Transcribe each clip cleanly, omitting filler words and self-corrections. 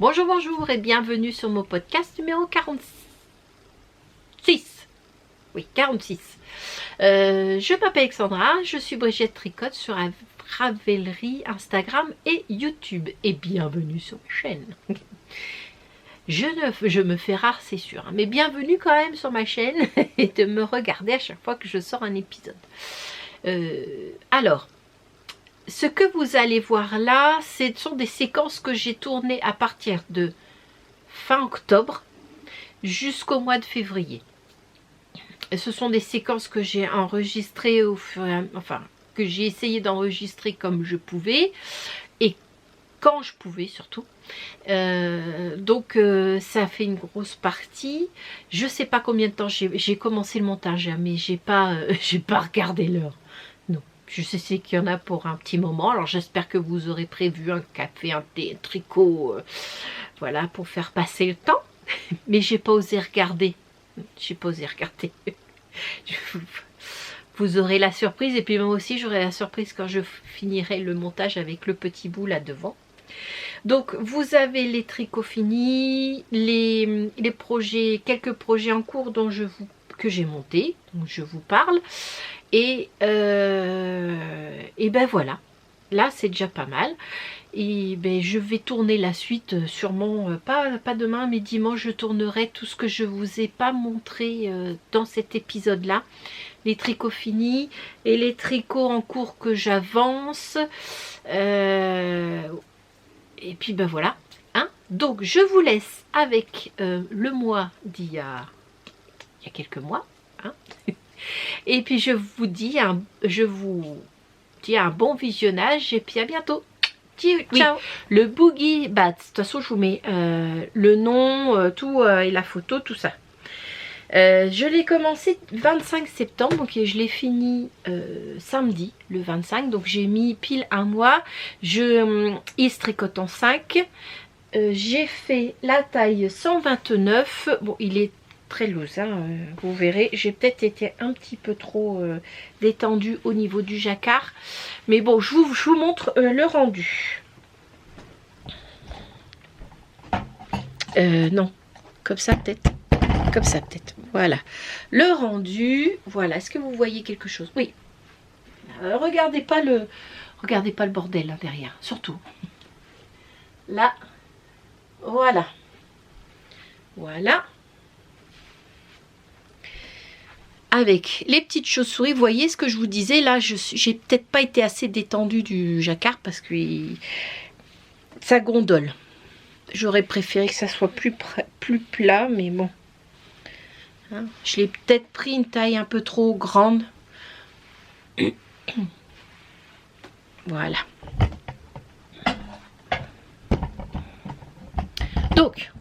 Bonjour, bonjour et bienvenue sur mon podcast numéro 46. Oui, 46. Je m'appelle Alexandra, je suis Brigitte Tricotte sur Ravelry, Instagram et YouTube. Et bienvenue sur ma chaîne. Je me fais rare, c'est sûr, hein, mais bienvenue quand même sur ma chaîne et de me regarder à chaque fois que je sors un épisode. Alors, ce que vous allez voir là, ce sont des séquences que j'ai tournées à partir de fin octobre jusqu'au mois de février. Et ce sont des séquences que j'ai enregistrées au fur et à mesure, enfin, que j'ai essayé d'enregistrer comme je pouvais et quand je pouvais surtout. Donc ça fait une grosse partie. Je sais pas combien de temps j'ai commencé le montage, mais j'ai pas regardé l'heure. Non, je sais qu'il y en a pour un petit moment. Alors j'espère que vous aurez prévu un café, un thé, un tricot, voilà, pour faire passer le temps. Mais j'ai pas osé regarder. J'ai pas osé regarder. Vous aurez la surprise et puis moi aussi j'aurai la surprise quand je finirai le montage avec le petit bout là devant. Donc vous avez les tricots finis, les projets, quelques projets en cours que j'ai montés, dont je vous parle. Et ben voilà, là c'est déjà pas mal. Et ben je vais tourner la suite sûrement, pas demain mais dimanche je tournerai tout ce que je vous ai pas montré dans cet épisode là. Les tricots finis et les tricots en cours que j'avance. Et puis ben voilà. Hein, donc je vous laisse avec le mois il y a quelques mois. Hein. Et puis je vous dis un bon visionnage et puis à bientôt. Ciao. Oui, le Boogie Bats, de toute façon je vous mets le nom, tout et la photo, tout ça. Je l'ai commencé 25 septembre, donc je l'ai fini samedi, le 25, donc j'ai mis pile un mois. Il se tricote en 5. J'ai fait la taille 129, bon il est très loose, hein, vous verrez, j'ai peut-être été un petit peu trop détendue au niveau du jacquard, mais bon je vous montre le rendu. Non, comme ça peut-être. Comme ça peut-être, voilà le rendu. Voilà, est-ce que vous voyez quelque chose? Oui. Regardez pas le bordel là derrière, surtout là. Voilà, avec les petites chauves-souris. Vous voyez ce que je vous disais là, j'ai peut-être pas été assez détendue du jacquard parce que ça gondole. J'aurais préféré que ça soit plus plat, mais bon. Hein, je l'ai peut-être pris une taille un peu trop grande. Voilà. Donc,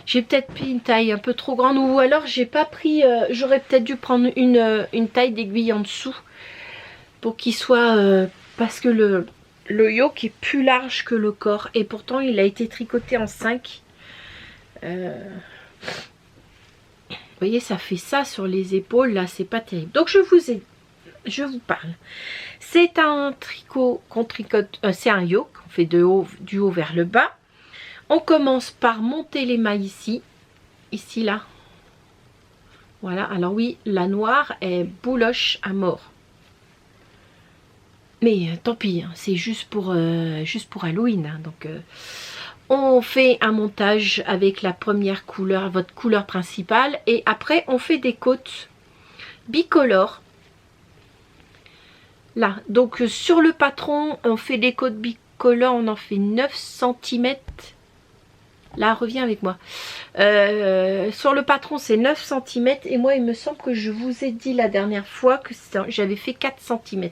j'ai peut-être pris une taille un peu trop grande, ou alors j'ai pas pris. J'aurais peut-être dû prendre une taille d'aiguille en dessous pour qu'il soit. Parce que le yoke est plus large que le corps et pourtant il a été tricoté en 5. Vous voyez, ça fait ça sur les épaules, là, c'est pas terrible. Donc, je vous parle. C'est un tricot qu'on tricote, c'est un yoke, on fait du haut vers le bas. On commence par monter les mailles ici, là. Voilà, alors oui, la noire est bouloche à mort. Mais tant pis, hein, c'est juste pour Halloween, hein, donc... on fait un montage avec la première couleur, votre couleur principale. Et après, on fait des côtes bicolores. Là, donc sur le patron, on fait des côtes bicolores. On en fait 9 cm. Là, reviens avec moi. Sur le patron, c'est 9 cm. Et moi, il me semble que je vous ai dit la dernière fois que j'avais fait 4 cm.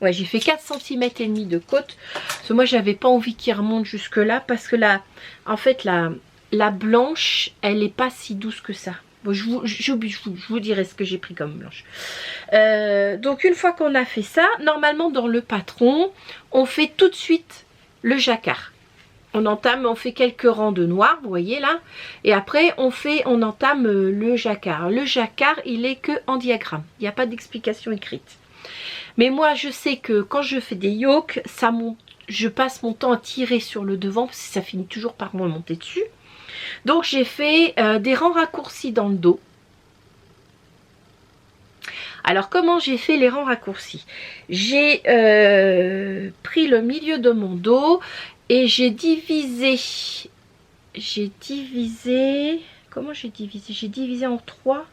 Ouais, j'ai fait 4 cm et demi de côte. Parce que moi, j'avais pas envie qu'il remonte jusque là. Parce que là, en fait, la blanche, elle est pas si douce que ça. Bon, je vous dirai ce que j'ai pris comme blanche. Donc, une fois qu'on a fait ça, normalement, dans le patron, on fait tout de suite le jacquard. on fait quelques rangs de noir, vous voyez là. Et après, on entame le jacquard. Le jacquard, il est que en diagramme. Il n'y a pas d'explication écrite. Mais moi, je sais que quand je fais des yokes, je passe mon temps à tirer sur le devant parce que ça finit toujours par me monter dessus. Donc, j'ai fait des rangs raccourcis dans le dos. Alors, comment j'ai fait les rangs raccourcis? J'ai pris le milieu de mon dos et j'ai divisé. Comment j'ai divisé? J'ai divisé en 3.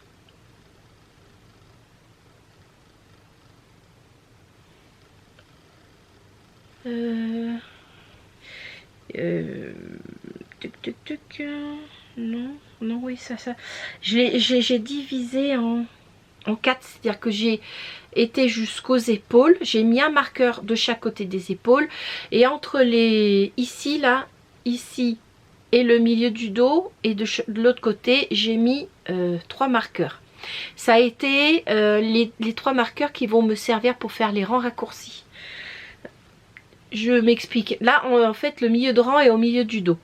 Non, oui, ça. J'ai divisé en 4, c'est-à-dire que j'ai été jusqu'aux épaules, j'ai mis un marqueur de chaque côté des épaules et entre ici et le milieu du dos et de l'autre côté j'ai mis 3 marqueurs. Ça a été les 3 marqueurs qui vont me servir pour faire les rangs raccourcis. Je m'explique. Là en fait le milieu de rang est au milieu du dos.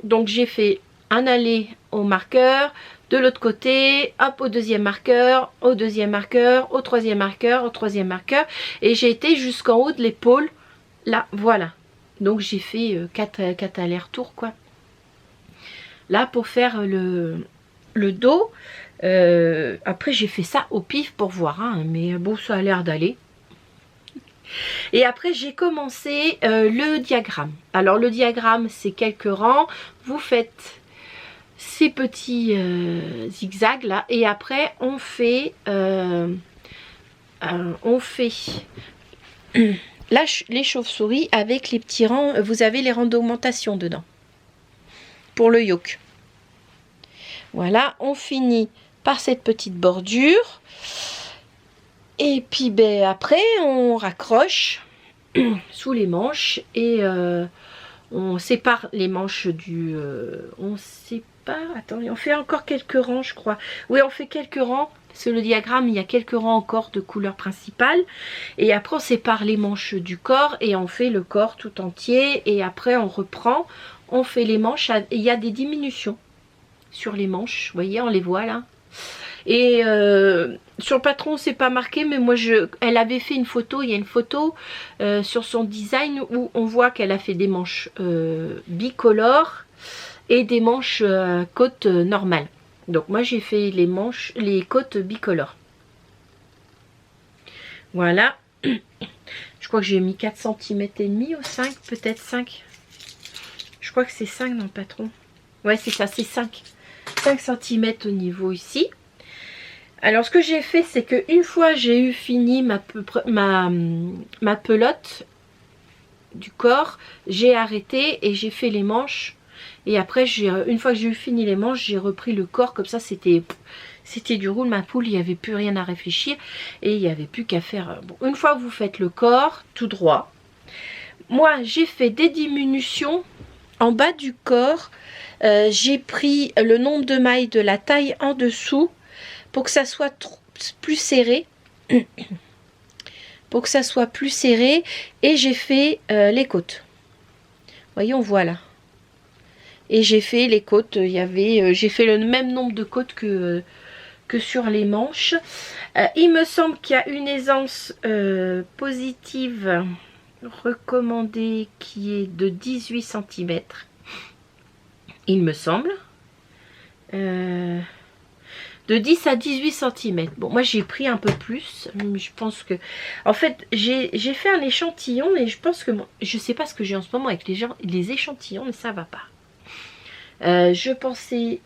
Donc j'ai fait un aller au marqueur, de l'autre côté, hop, au deuxième marqueur, au deuxième marqueur, au troisième marqueur, au troisième marqueur. Et j'ai été jusqu'en haut de l'épaule. Là, voilà. Donc j'ai fait 4 allers-retours, quoi. Là, pour faire le dos. Après, j'ai fait ça au pif pour voir. Hein, mais bon, ça a l'air d'aller. Et après, j'ai commencé le diagramme. Alors, le diagramme, c'est quelques rangs. Vous faites ces petits zigzags là et après on fait les chauves-souris avec les petits rangs. Vous avez les rangs d'augmentation dedans pour le yoke. Voilà, on finit par cette petite bordure et puis ben après on raccroche sous les manches et on sépare les manches du attendez, on fait encore quelques rangs, je crois. Oui, on fait quelques rangs. Sur le diagramme, il y a quelques rangs encore de couleur principale. Et après, on sépare les manches du corps et on fait le corps tout entier. Et après, on reprend. On fait les manches. Il y a des diminutions sur les manches. Vous voyez, on les voit là. Et sur le patron, c'est pas marqué, mais moi, elle avait fait une photo. Il y a une photo sur son design où on voit qu'elle a fait des manches bicolores et des manches côtes normales. Donc moi j'ai fait les côtes bicolores. Voilà. Je crois que j'ai mis 4 cm et demi ou 5, peut-être 5. Je crois que c'est 5 dans le patron. Ouais, c'est ça, c'est 5. 5 cm au niveau ici. Alors ce que j'ai fait, c'est que une fois j'ai eu fini ma pelote du corps, j'ai arrêté et j'ai fait les manches. Et après, une fois que j'ai eu fini les manches, j'ai repris le corps. Comme ça, c'était du roule ma poule. Il n'y avait plus rien à réfléchir. Et il n'y avait plus qu'à faire. Bon, une fois que vous faites le corps tout droit. Moi, j'ai fait des diminutions en bas du corps. J'ai pris le nombre de mailles de la taille en dessous. Pour que ça soit plus serré. Pour que ça soit plus serré. Et j'ai fait les côtes. Vous voyez, on voit là. Et j'ai fait les côtes, j'ai fait le même nombre de côtes que sur les manches. Il me semble qu'il y a une aisance positive recommandée qui est de 18 cm. Il me semble. De 10 à 18 cm. Bon, moi j'ai pris un peu plus. Je pense que... En fait, j'ai fait un échantillon et je pense que... Je sais pas ce que j'ai en ce moment avec les échantillons, mais ça va pas. Je pensais,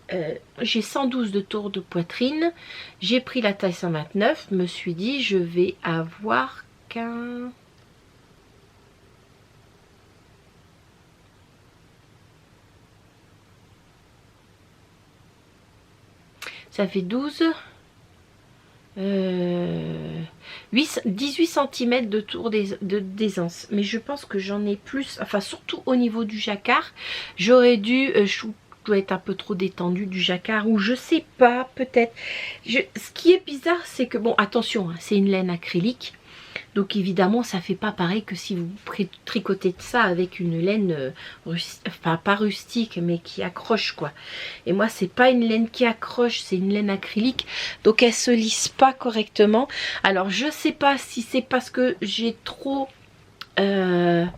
j'ai 112 de tour de poitrine, j'ai pris la taille 129, me suis dit je vais avoir qu'un... Ça fait 12, 18 cm de tour d'aisance, mais je pense que j'en ai plus, enfin surtout au niveau du jacquard, j'aurais dû, je dois être un peu trop détendue du jacquard, ou je sais pas, peut-être. Ce qui est bizarre, c'est que, bon, attention, hein, c'est une laine acrylique, Donc évidemment ça fait pas pareil que si vous tricotez de ça avec une laine enfin pas rustique mais qui accroche quoi. Et moi c'est pas une laine qui accroche, c'est une laine acrylique, donc elle se lisse pas correctement. Alors je sais pas si c'est parce que j'ai trop je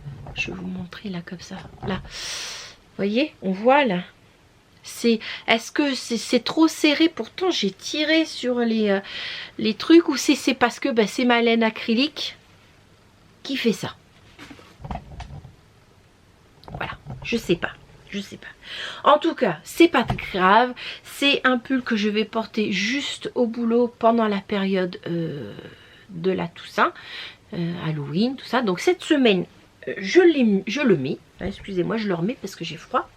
vais vous montrer là comme ça, là vous voyez, on voit là. Est-ce que c'est trop serré? Pourtant j'ai tiré sur les trucs, ou c'est parce que ben, c'est ma laine acrylique qui fait ça. Voilà, je sais pas. Je sais pas. En tout cas, c'est pas grave. C'est un pull que je vais porter juste au boulot pendant la période de la Toussaint, Halloween, tout ça. Donc cette semaine, je le mets. Excusez-moi, je le remets parce que j'ai froid.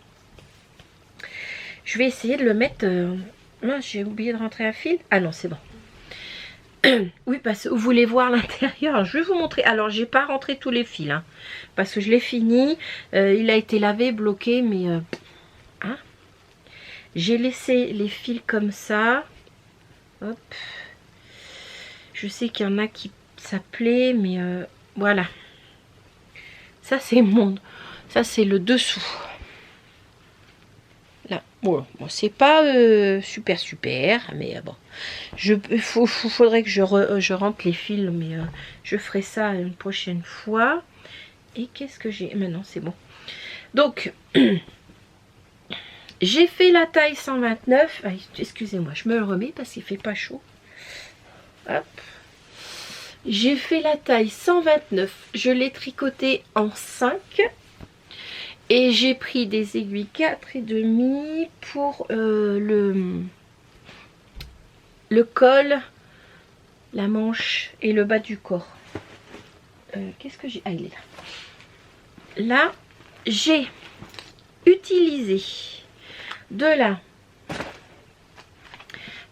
Je vais essayer de le mettre... j'ai oublié de rentrer un fil. Ah non, c'est bon. Oui, parce que vous voulez voir l'intérieur. Je vais vous montrer. Alors, j'ai pas rentré tous les fils. Hein, parce que je l'ai fini. Il a été lavé, bloqué. Mais... hein, j'ai laissé les fils comme ça. Hop. Je sais qu'il y en a qui... ça plaît. Mais voilà. Ça, c'est mon... ça, c'est le dessous. Là, bon, c'est pas super, mais bon, faudrait que je rentre les fils, mais je ferai ça une prochaine fois. Et qu'est-ce que j'ai maintenant? C'est bon. Donc, j'ai fait la taille 129. Ah, excusez-moi, je me le remets parce qu'il fait pas chaud. Hop. J'ai fait la taille 129. Je l'ai tricoté en 5. Et j'ai pris des aiguilles 4,5 pour le col, la manche et le bas du corps. Qu'est-ce que j'ai? Ah, il est là. Là, j'ai utilisé de la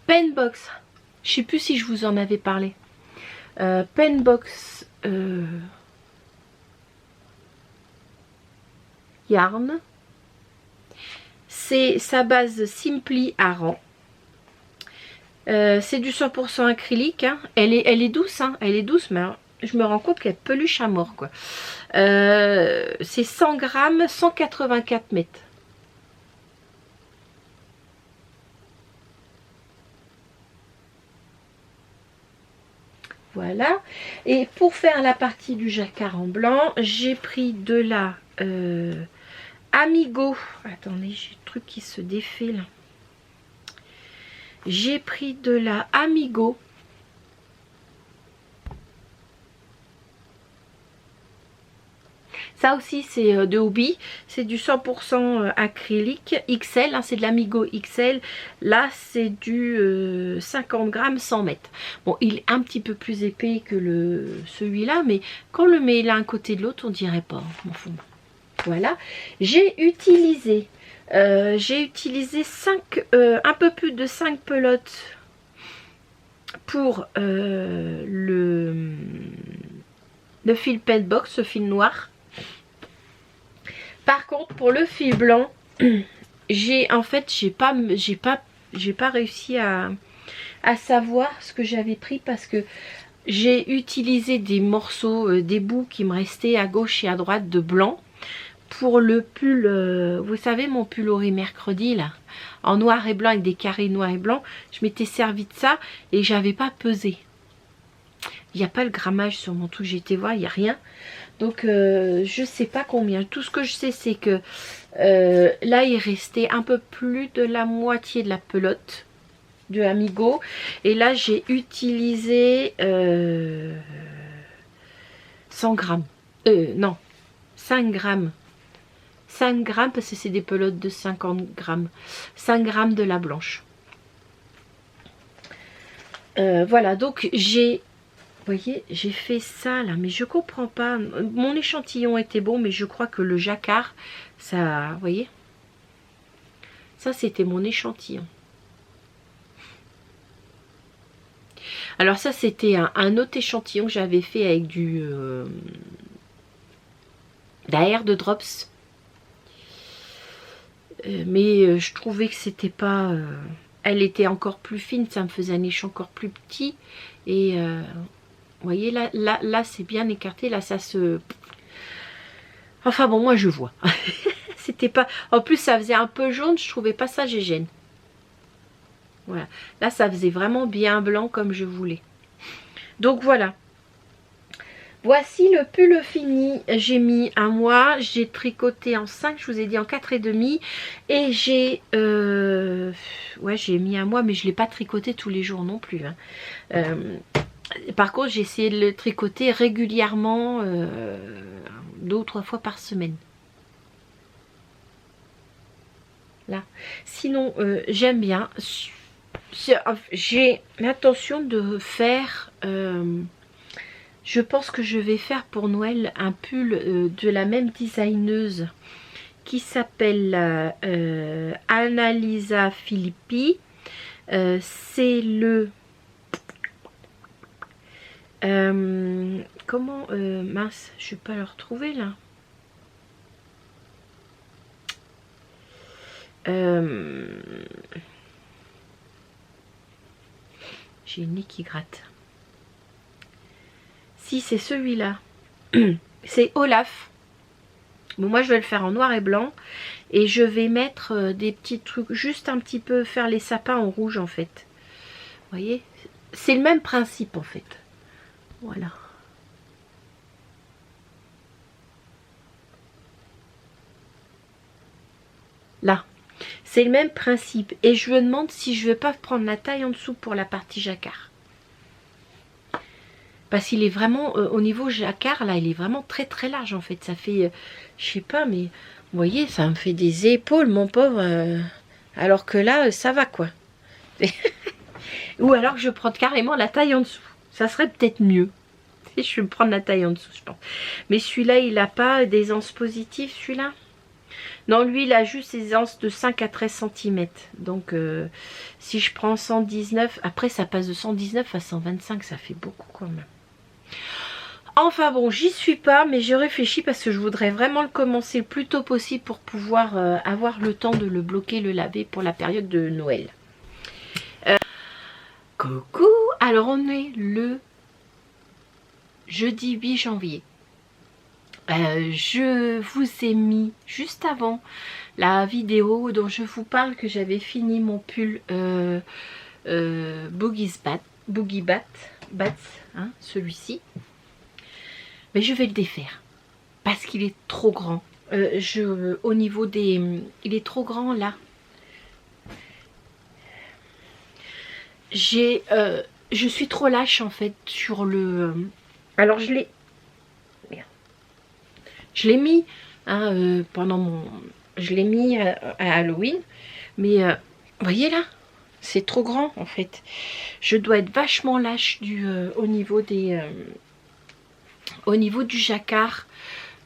Penbox. Je ne sais plus si je vous en avais parlé. Penbox Yarn. C'est sa base Simply Aran. C'est du 100% acrylique. Hein. Elle est douce, hein. Elle est douce, mais hein, je me rends compte qu'elle peluche à mort, quoi. C'est 100 grammes, 184 mètres. Voilà. Et pour faire la partie du jacquard en blanc, j'ai pris de la Amigo. Attendez, j'ai le truc qui se défile. J'ai pris de la Amigo. Ça aussi c'est de Hobby, c'est du 100% acrylique XL, hein, c'est de l'Amigo XL. Là c'est du 50 grammes 100 mètres. Bon, il est un petit peu plus épais que celui-là, mais quand on le met l'un à côté de l'autre, on dirait pas. Voilà, j'ai utilisé 5, un peu plus de 5 pelotes pour le fil Penbox, ce fil noir. Par contre, pour le fil blanc, j'ai pas réussi à savoir ce que j'avais pris parce que j'ai utilisé des morceaux, des bouts qui me restaient à gauche et à droite de blanc pour le pull. Vous savez, mon pull Ori mercredi là, en noir et blanc avec des carrés noirs et blancs. Je m'étais servi de ça et j'avais pas pesé. Il n'y a pas le grammage sur mon truc, j'ai été voir, il n'y a rien. Donc je sais pas combien. Tout ce que je sais c'est que là il restait un peu plus de la moitié de la pelote de Amigo. Et là j'ai utilisé 100 grammes. Non, 5 grammes. 5 grammes parce que c'est des pelotes de 50 grammes. 5 grammes de la blanche. Voilà, donc j'ai... Vous voyez, j'ai fait ça là, mais je comprends pas. Mon échantillon était bon, mais je crois que le jacquard, ça, vous voyez, ça c'était mon échantillon. Alors ça c'était un autre échantillon que j'avais fait avec du d'AR de Drops. Mais je trouvais que c'était pas... elle était encore plus fine, ça me faisait un échant encore plus petit. Et... Vous voyez, là c'est bien écarté. Là, ça se... Enfin bon, moi je vois. C'était pas... En plus, ça faisait un peu jaune. Je trouvais pas ça gégène. Voilà. Là, ça faisait vraiment bien blanc comme je voulais. Donc voilà. Voici le pull fini. J'ai mis un mois. J'ai tricoté en 5. Je vous ai dit en 4 et demi. Et j'ai... ouais, j'ai mis un mois. Mais je ne l'ai pas tricoté tous les jours non plus. Hein. Par contre, j'ai essayé de le tricoter régulièrement. 2 ou 3 fois par semaine. Là. Sinon, j'aime bien. J'ai l'intention de faire... je pense que je vais faire pour Noël un pull de la même designeuse qui s'appelle Annalisa Filippi. C'est le... comment... mince, je ne vais pas le retrouver là. J'ai une nez qui gratte. Si, c'est celui-là. C'est Olaf. Bon, moi, je vais le faire en noir et blanc. Et je vais mettre des petits trucs, juste un petit peu, faire les sapins en rouge, en fait. Vous voyez? C'est le même principe, en fait. Voilà. Là. C'est le même principe. Et je me demande si je ne vais pas prendre la taille en dessous pour la partie jacquard. Parce qu'il est vraiment, au niveau jacquard, là, il est vraiment très très large en fait. Ça fait, je sais pas, mais vous voyez, ça me fait des épaules, mon pauvre. Alors que là, ça va quoi. Ou alors que je prends carrément la taille en dessous. Ça serait peut-être mieux. Je vais me prendre la taille en dessous, je pense. Mais celui-là, il n'a pas des anses positives, celui-là. Non, lui, il a juste ses anses de 5 à 13 cm. Donc, si je prends 119, après, ça passe de 119 à 125. Ça fait beaucoup quand même. Enfin bon, j'y suis pas, mais je réfléchis parce que je voudrais vraiment le commencer le plus tôt possible pour pouvoir avoir le temps de le bloquer, le laver pour la période de Noël. Coucou! Alors, on est le jeudi 8 janvier. Je vous ai mis juste avant la vidéo dont je vous parle que j'avais fini mon pull Boogie Bats, hein, celui-ci. Mais je vais le défaire parce qu'il est trop grand. Au niveau des... Il est trop grand là. Je suis trop lâche en fait sur le... Alors je l'ai... Je l'ai mis hein, pendant mon... Je l'ai mis à Halloween. Mais vous voyez là, c'est trop grand en fait. Je dois être vachement lâche au niveau des... au niveau du jacquard.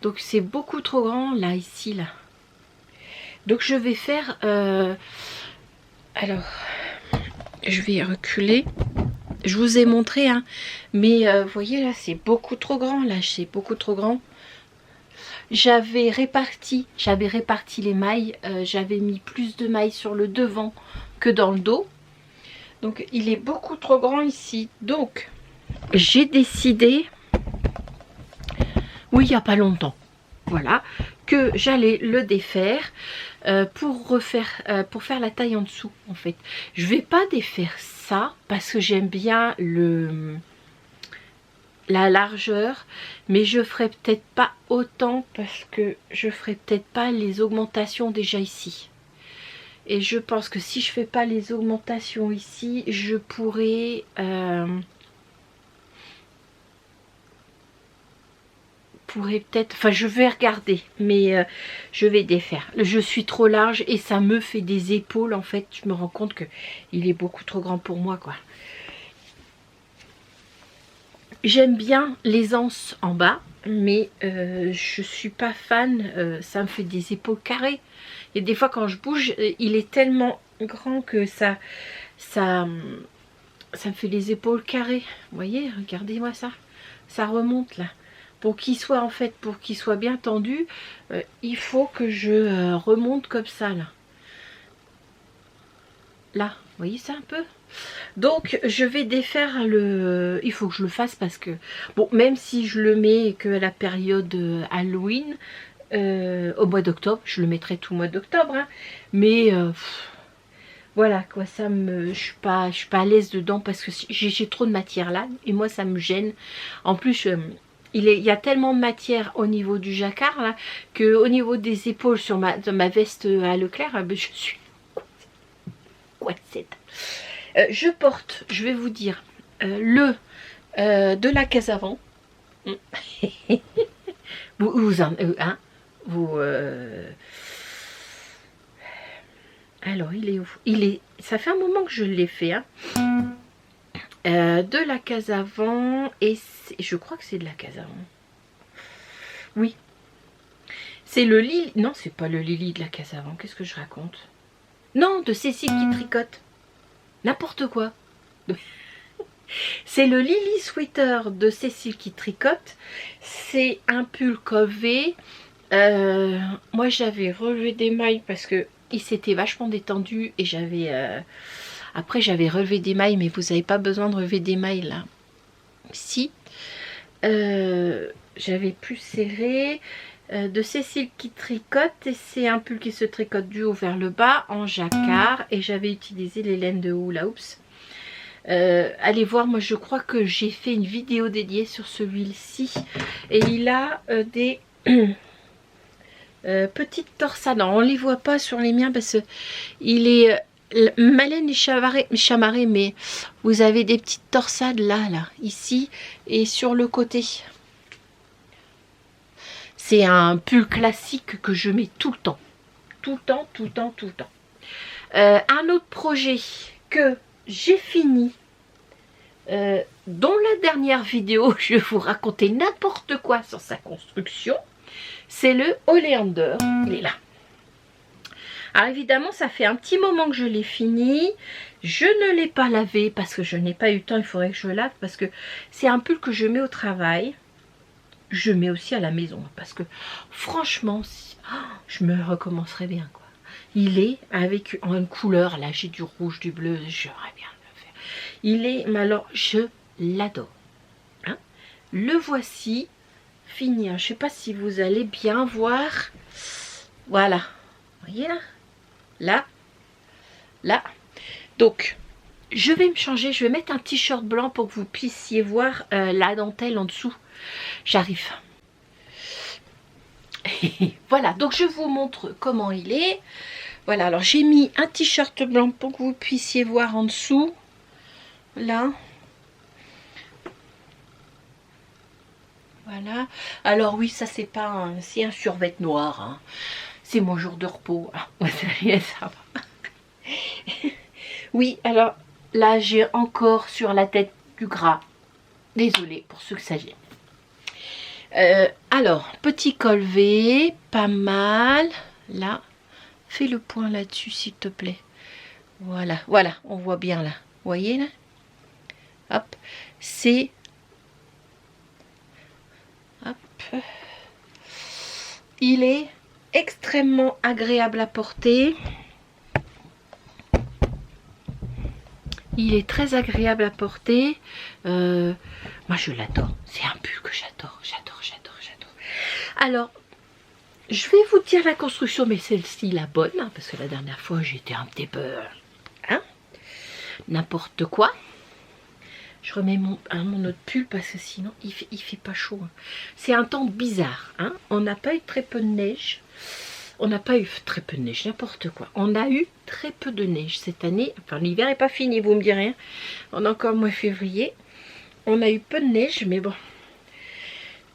Donc c'est beaucoup trop grand là, ici, là. Donc je vais faire... alors, je vais reculer. Je vous ai montré, hein. Mais vous voyez là, c'est beaucoup trop grand. Là, c'est beaucoup trop grand. J'avais réparti les mailles. J'avais mis plus de mailles sur le devant que dans le dos. Donc il est beaucoup trop grand ici. Donc j'ai décidé, oui, il n'y a pas longtemps, voilà, que j'allais le défaire pour faire la taille en dessous en fait. Je vais pas défaire ça parce que j'aime bien la largeur, mais je ferai peut-être pas autant parce que je ferai peut-être pas les augmentations déjà ici. Et je pense que si je fais pas les augmentations ici, je pourrais peut-être, enfin je vais regarder, mais je vais défaire. Je suis trop large et ça me fait des épaules en fait. Je me rends compte que il est beaucoup trop grand pour moi quoi. J'aime bien les anses en bas, mais je suis pas fan. Ça me fait des épaules carrées. Et des fois quand je bouge, il est tellement grand que ça me fait des épaules carrées. Vous voyez, regardez-moi ça. Ça remonte là. Pour qu'il soit en fait, pour qu'il soit bien tendu, il faut que je remonte comme ça là. Là, vous voyez ça un peu? Donc je vais défaire le... Il faut que je le fasse parce que... Bon, même si je le mets que à la période Halloween, au mois d'octobre, je le mettrai tout le mois d'octobre, hein, mais voilà quoi, ça me... je suis pas à l'aise dedans parce que j'ai trop de matière là et moi ça me gêne. En plus, il y a tellement de matière au niveau du jacquard là que au niveau des épaules sur ma veste à Leclerc, je suis coincée. Je porte, je vais vous dire, de la Casavant. vous en... hein, vous... alors, il est où? Ça fait un moment que je l'ai fait. Hein. De la Casavant. Et je crois que c'est de la Casavant. Oui. C'est le Lily. Non, c'est pas le Lily de la Casavant. Qu'est-ce que je raconte? Non, de Cécile qui tricote. N'importe quoi. C'est le Lily Sweater de Cécile qui tricote. C'est un pull cové. Moi, j'avais relevé des mailles parce que il s'était vachement détendu et j'avais... Après, j'avais relevé des mailles, mais vous n'avez pas besoin de relever des mailles là. Si. J'avais plus serré. De Cécile qui tricote et c'est un pull qui se tricote du haut vers le bas en jacquard et j'avais utilisé les laines de Hula Hoops. Allez voir, moi je crois que j'ai fait une vidéo dédiée sur celui-ci et il a des petites torsades. On ne les voit pas sur les miens parce que il est malène et chamarré, mais vous avez des petites torsades là, ici et sur le côté. C'est un pull classique que je mets tout le temps. Tout le temps, tout le temps, tout le temps. Un autre projet que j'ai fini, dans la dernière vidéo, je vais vous raconter n'importe quoi sur sa construction, c'est le Oleander. Il est là. Alors évidemment, ça fait un petit moment que je l'ai fini. Je ne l'ai pas lavé parce que je n'ai pas eu le temps. Il faudrait que je lave parce que c'est un pull que je mets au travail. Je mets aussi à la maison parce que franchement, je me recommencerai bien quoi. Il est avec une couleur, là j'ai du rouge, du bleu, j'aimerais bien le faire. Il est, mais alors je l'adore. Hein, le voici fini. Je ne sais pas si vous allez bien voir. Voilà, vous voyez là, là. Donc je vais me changer, je vais mettre un t-shirt blanc pour que vous puissiez voir la dentelle en dessous. J'arrive. Voilà, donc je vous montre comment il est. Voilà, alors j'ai mis un t-shirt blanc pour que vous puissiez voir en dessous. Là. Voilà. Alors oui, ça c'est pas c'est un survêt noir. Hein. C'est mon jour de repos. Ah, ça va. Oui, alors là j'ai encore sur la tête du gras. Désolée pour ceux que ça gêne. Alors, petit col V, pas mal. Là, fais le point là-dessus, s'il te plaît. Voilà, voilà, on voit bien là. Vous voyez là? Hop, c'est... Hop. Il est extrêmement agréable à porter. Il est très agréable à porter. Moi, je l'adore. C'est un pull que j'adore, j'adore, j'adore, j'adore. Alors, je vais vous dire la construction, mais celle-ci, la bonne, hein, parce que la dernière fois, j'étais un petit peu... Hein, n'importe quoi. Je remets mon autre pull parce que sinon, il fait pas chaud. Hein. C'est un temps bizarre. Hein. On n'a pas eu très peu de neige. On n'a pas eu très peu de neige, n'importe quoi. On a eu très peu de neige cette année. Enfin, l'hiver n'est pas fini, vous me direz. Hein. On est encore mois février. On a eu peu de neige, mais bon.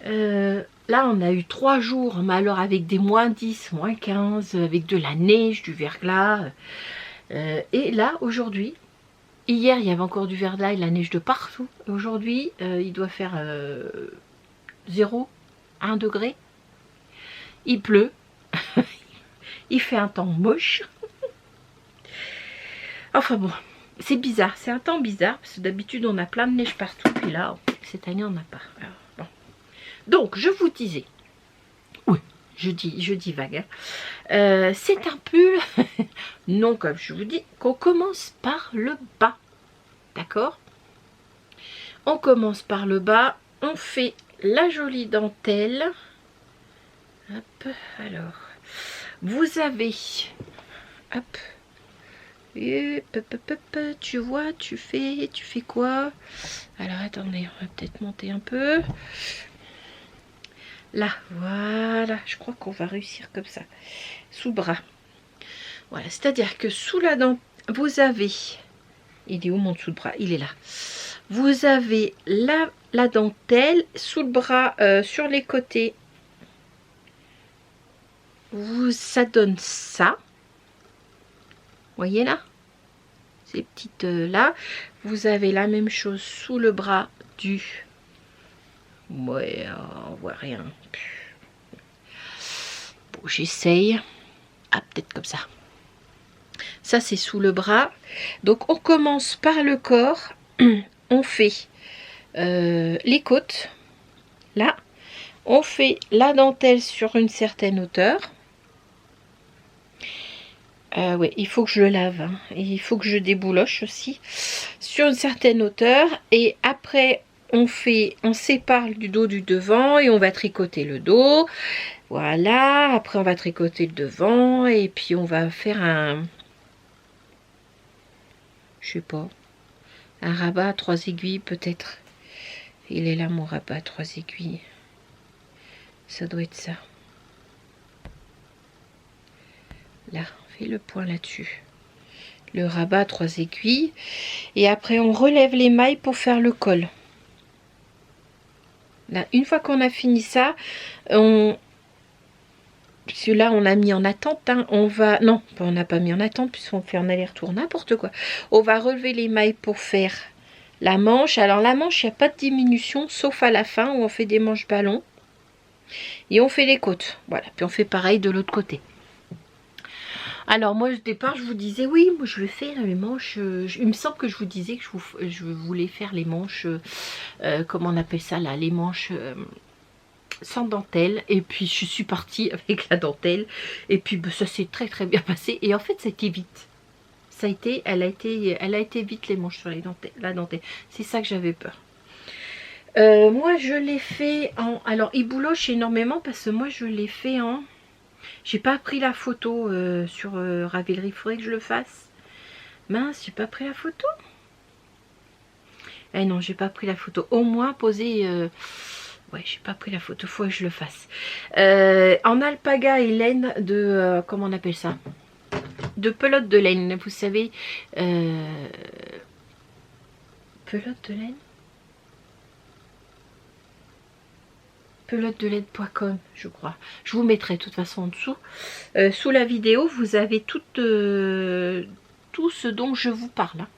Là, on a eu 3 jours, mais alors avec des moins 10, moins 15, avec de la neige, du verglas. Et là, aujourd'hui, hier, il y avait encore du verglas et de la neige de partout. Aujourd'hui, il doit faire 0, 1 degré. Il pleut. Il fait un temps moche. Enfin bon, c'est bizarre. C'est un temps bizarre. Parce que d'habitude, on a plein de neige partout. Puis là, cette année, on n'a pas. Alors, bon. Donc, je vous disais. Oui, je dis vague. Hein. C'est un pull Non, comme je vous dis, qu'on commence par le bas. D'accord? On commence par le bas, on fait la jolie dentelle. Hop, alors, vous avez, hop, et tu vois, tu fais quoi? Alors attendez, on va peut-être monter un peu. Là, voilà, je crois qu'on va réussir comme ça. Sous le bras. Voilà, c'est-à-dire que sous la dent, vous avez, il est où mon dessous de bras? Il est là. Vous avez la dentelle sous le bras, sur les côtés. Ça donne ça. Voyez là? Ces petites là. Vous avez la même chose sous le bras du... Ouais, on voit rien. Bon, j'essaye. Ah, peut-être comme ça. Ça, c'est sous le bras. Donc, on commence par le corps. On fait les côtes. Là. On fait la dentelle sur une certaine hauteur. Oui, il faut que je le lave. Hein. Et il faut que je débouloche aussi. Sur une certaine hauteur. Et après, on sépare du dos du devant. Et on va tricoter le dos. Voilà. Après, on va tricoter le devant. Et puis, on va faire un... Je sais pas. Un rabat à 3 aiguilles peut-être. Il est là mon rabat à 3 aiguilles. Ça doit être ça. Là, on fait le point là-dessus. Le rabat à 3 aiguilles. Et après, on relève les mailles pour faire le col. Là, une fois qu'on a fini ça, celui-là, on a mis en attente. Hein, on va... Non, on n'a pas mis en attente puisqu'on fait en aller-retour, n'importe quoi. On va relever les mailles pour faire la manche. Alors, la manche, il n'y a pas de diminution, sauf à la fin où on fait des manches ballons. Et on fait les côtes. Voilà, puis on fait pareil de l'autre côté. Alors moi au départ je vous disais oui, moi je vais faire les manches, il me semble que je vous disais que je voulais faire les manches, comment on appelle ça là, les manches sans dentelle, et puis je suis partie avec la dentelle, et puis bah, ça s'est très très bien passé, et en fait ça a été vite, elle a été vite les manches sur la dentelle, c'est ça que j'avais peur. Moi je l'ai fait en, alors il bouloche énormément parce que moi je l'ai fait en... J'ai pas pris la photo sur Ravelry, il faudrait que je le fasse. Mince, j'ai pas pris la photo. Eh non, j'ai pas pris la photo. Au moins poser... Ouais, j'ai pas pris la photo, faut que je le fasse. En alpaga et laine de... comment on appelle ça? De pelote de laine, vous savez. Pelote de laine, pelote de laine.com, je crois. Je vous mettrai de toute façon en dessous. Sous la vidéo, vous avez tout ce dont je vous parle. Hein.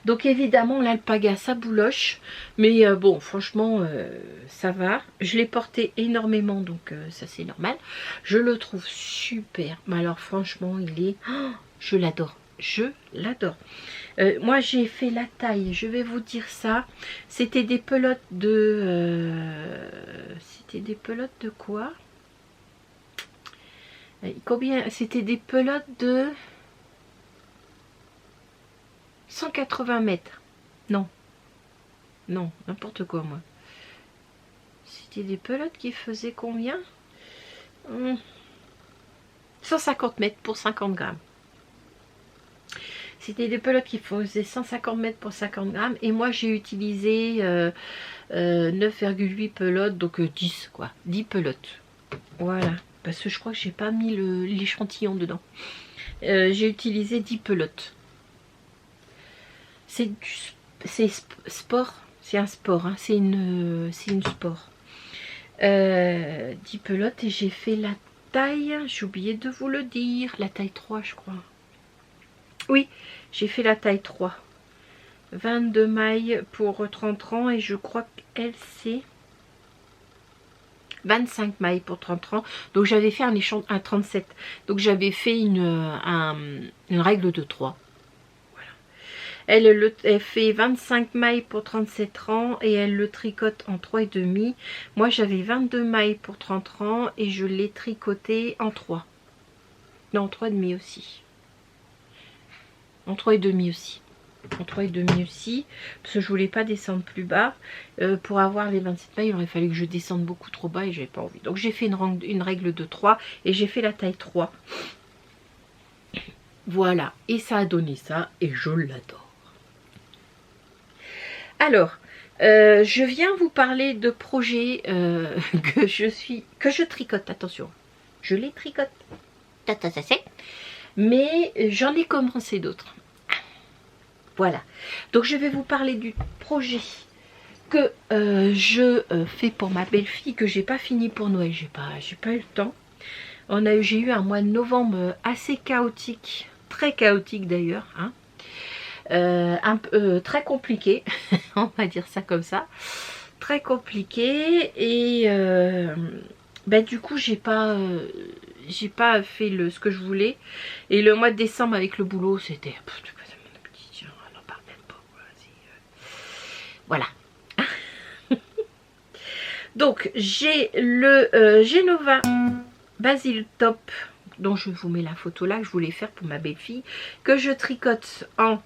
Donc évidemment, l'alpaga, ça bouloche. Mais bon, franchement, ça va. Je l'ai porté énormément, donc ça c'est normal. Je le trouve super. Mais alors franchement, il est... Oh, je l'adore. Je l'adore. Moi j'ai fait la taille, je vais vous dire ça. C'était des pelotes de... c'était des pelotes de quoi? Combien? C'était des pelotes de 180 mètres. Non. Non, n'importe quoi moi. C'était des pelotes qui faisaient combien? 150 mètres pour 50 grammes. C'était des pelotes qui faisaient 150 mètres pour 50 grammes. Et moi, j'ai utilisé 9,8 pelotes, donc 10 quoi. 10 pelotes. Voilà. Parce que je crois que j'ai pas mis l'échantillon dedans. J'ai utilisé 10 pelotes. C'est sport. C'est un sport. Hein. C'est une sport. 10 pelotes et j'ai fait la taille. J'ai oublié de vous le dire. La taille 3, je crois. Oui, j'ai fait la taille 3. 22 mailles pour 30 ans et je crois qu'elle c'est 25 mailles pour 30 ans. Donc j'avais fait un 37. Donc j'avais fait une règle de 3. Voilà. Elle fait 25 mailles pour 37 ans et elle le tricote en 3,5. Moi j'avais 22 mailles pour 30 ans et je l'ai tricoté en 3. Non, 3,5 aussi. En 3,5 aussi. En 3,5 aussi. Parce que je voulais pas descendre plus bas. Pour avoir les 27 mailles, il aurait fallu que je descende beaucoup trop bas et j'avais pas envie. Donc j'ai fait une règle de 3 et j'ai fait la taille 3. Voilà. Et ça a donné ça et je l'adore. Alors, je viens vous parler de projets que je tricote. Attention, je les tricote. Mais j'en ai commencé d'autres. Voilà. Donc je vais vous parler du projet que je fais pour ma belle-fille, que j'ai pas fini pour Noël. J'ai pas eu le temps. J'ai eu un mois de novembre assez chaotique, très chaotique d'ailleurs, hein. Très compliqué, on va dire ça comme ça, très compliqué, et du coup j'ai pas fait ce que je voulais, et le mois de décembre avec le boulot c'était on n'en parle même pas, voilà. Donc j'ai le Genova Basil Top, dont je vous mets la photo là, que je voulais faire pour ma belle-fille, que je tricote en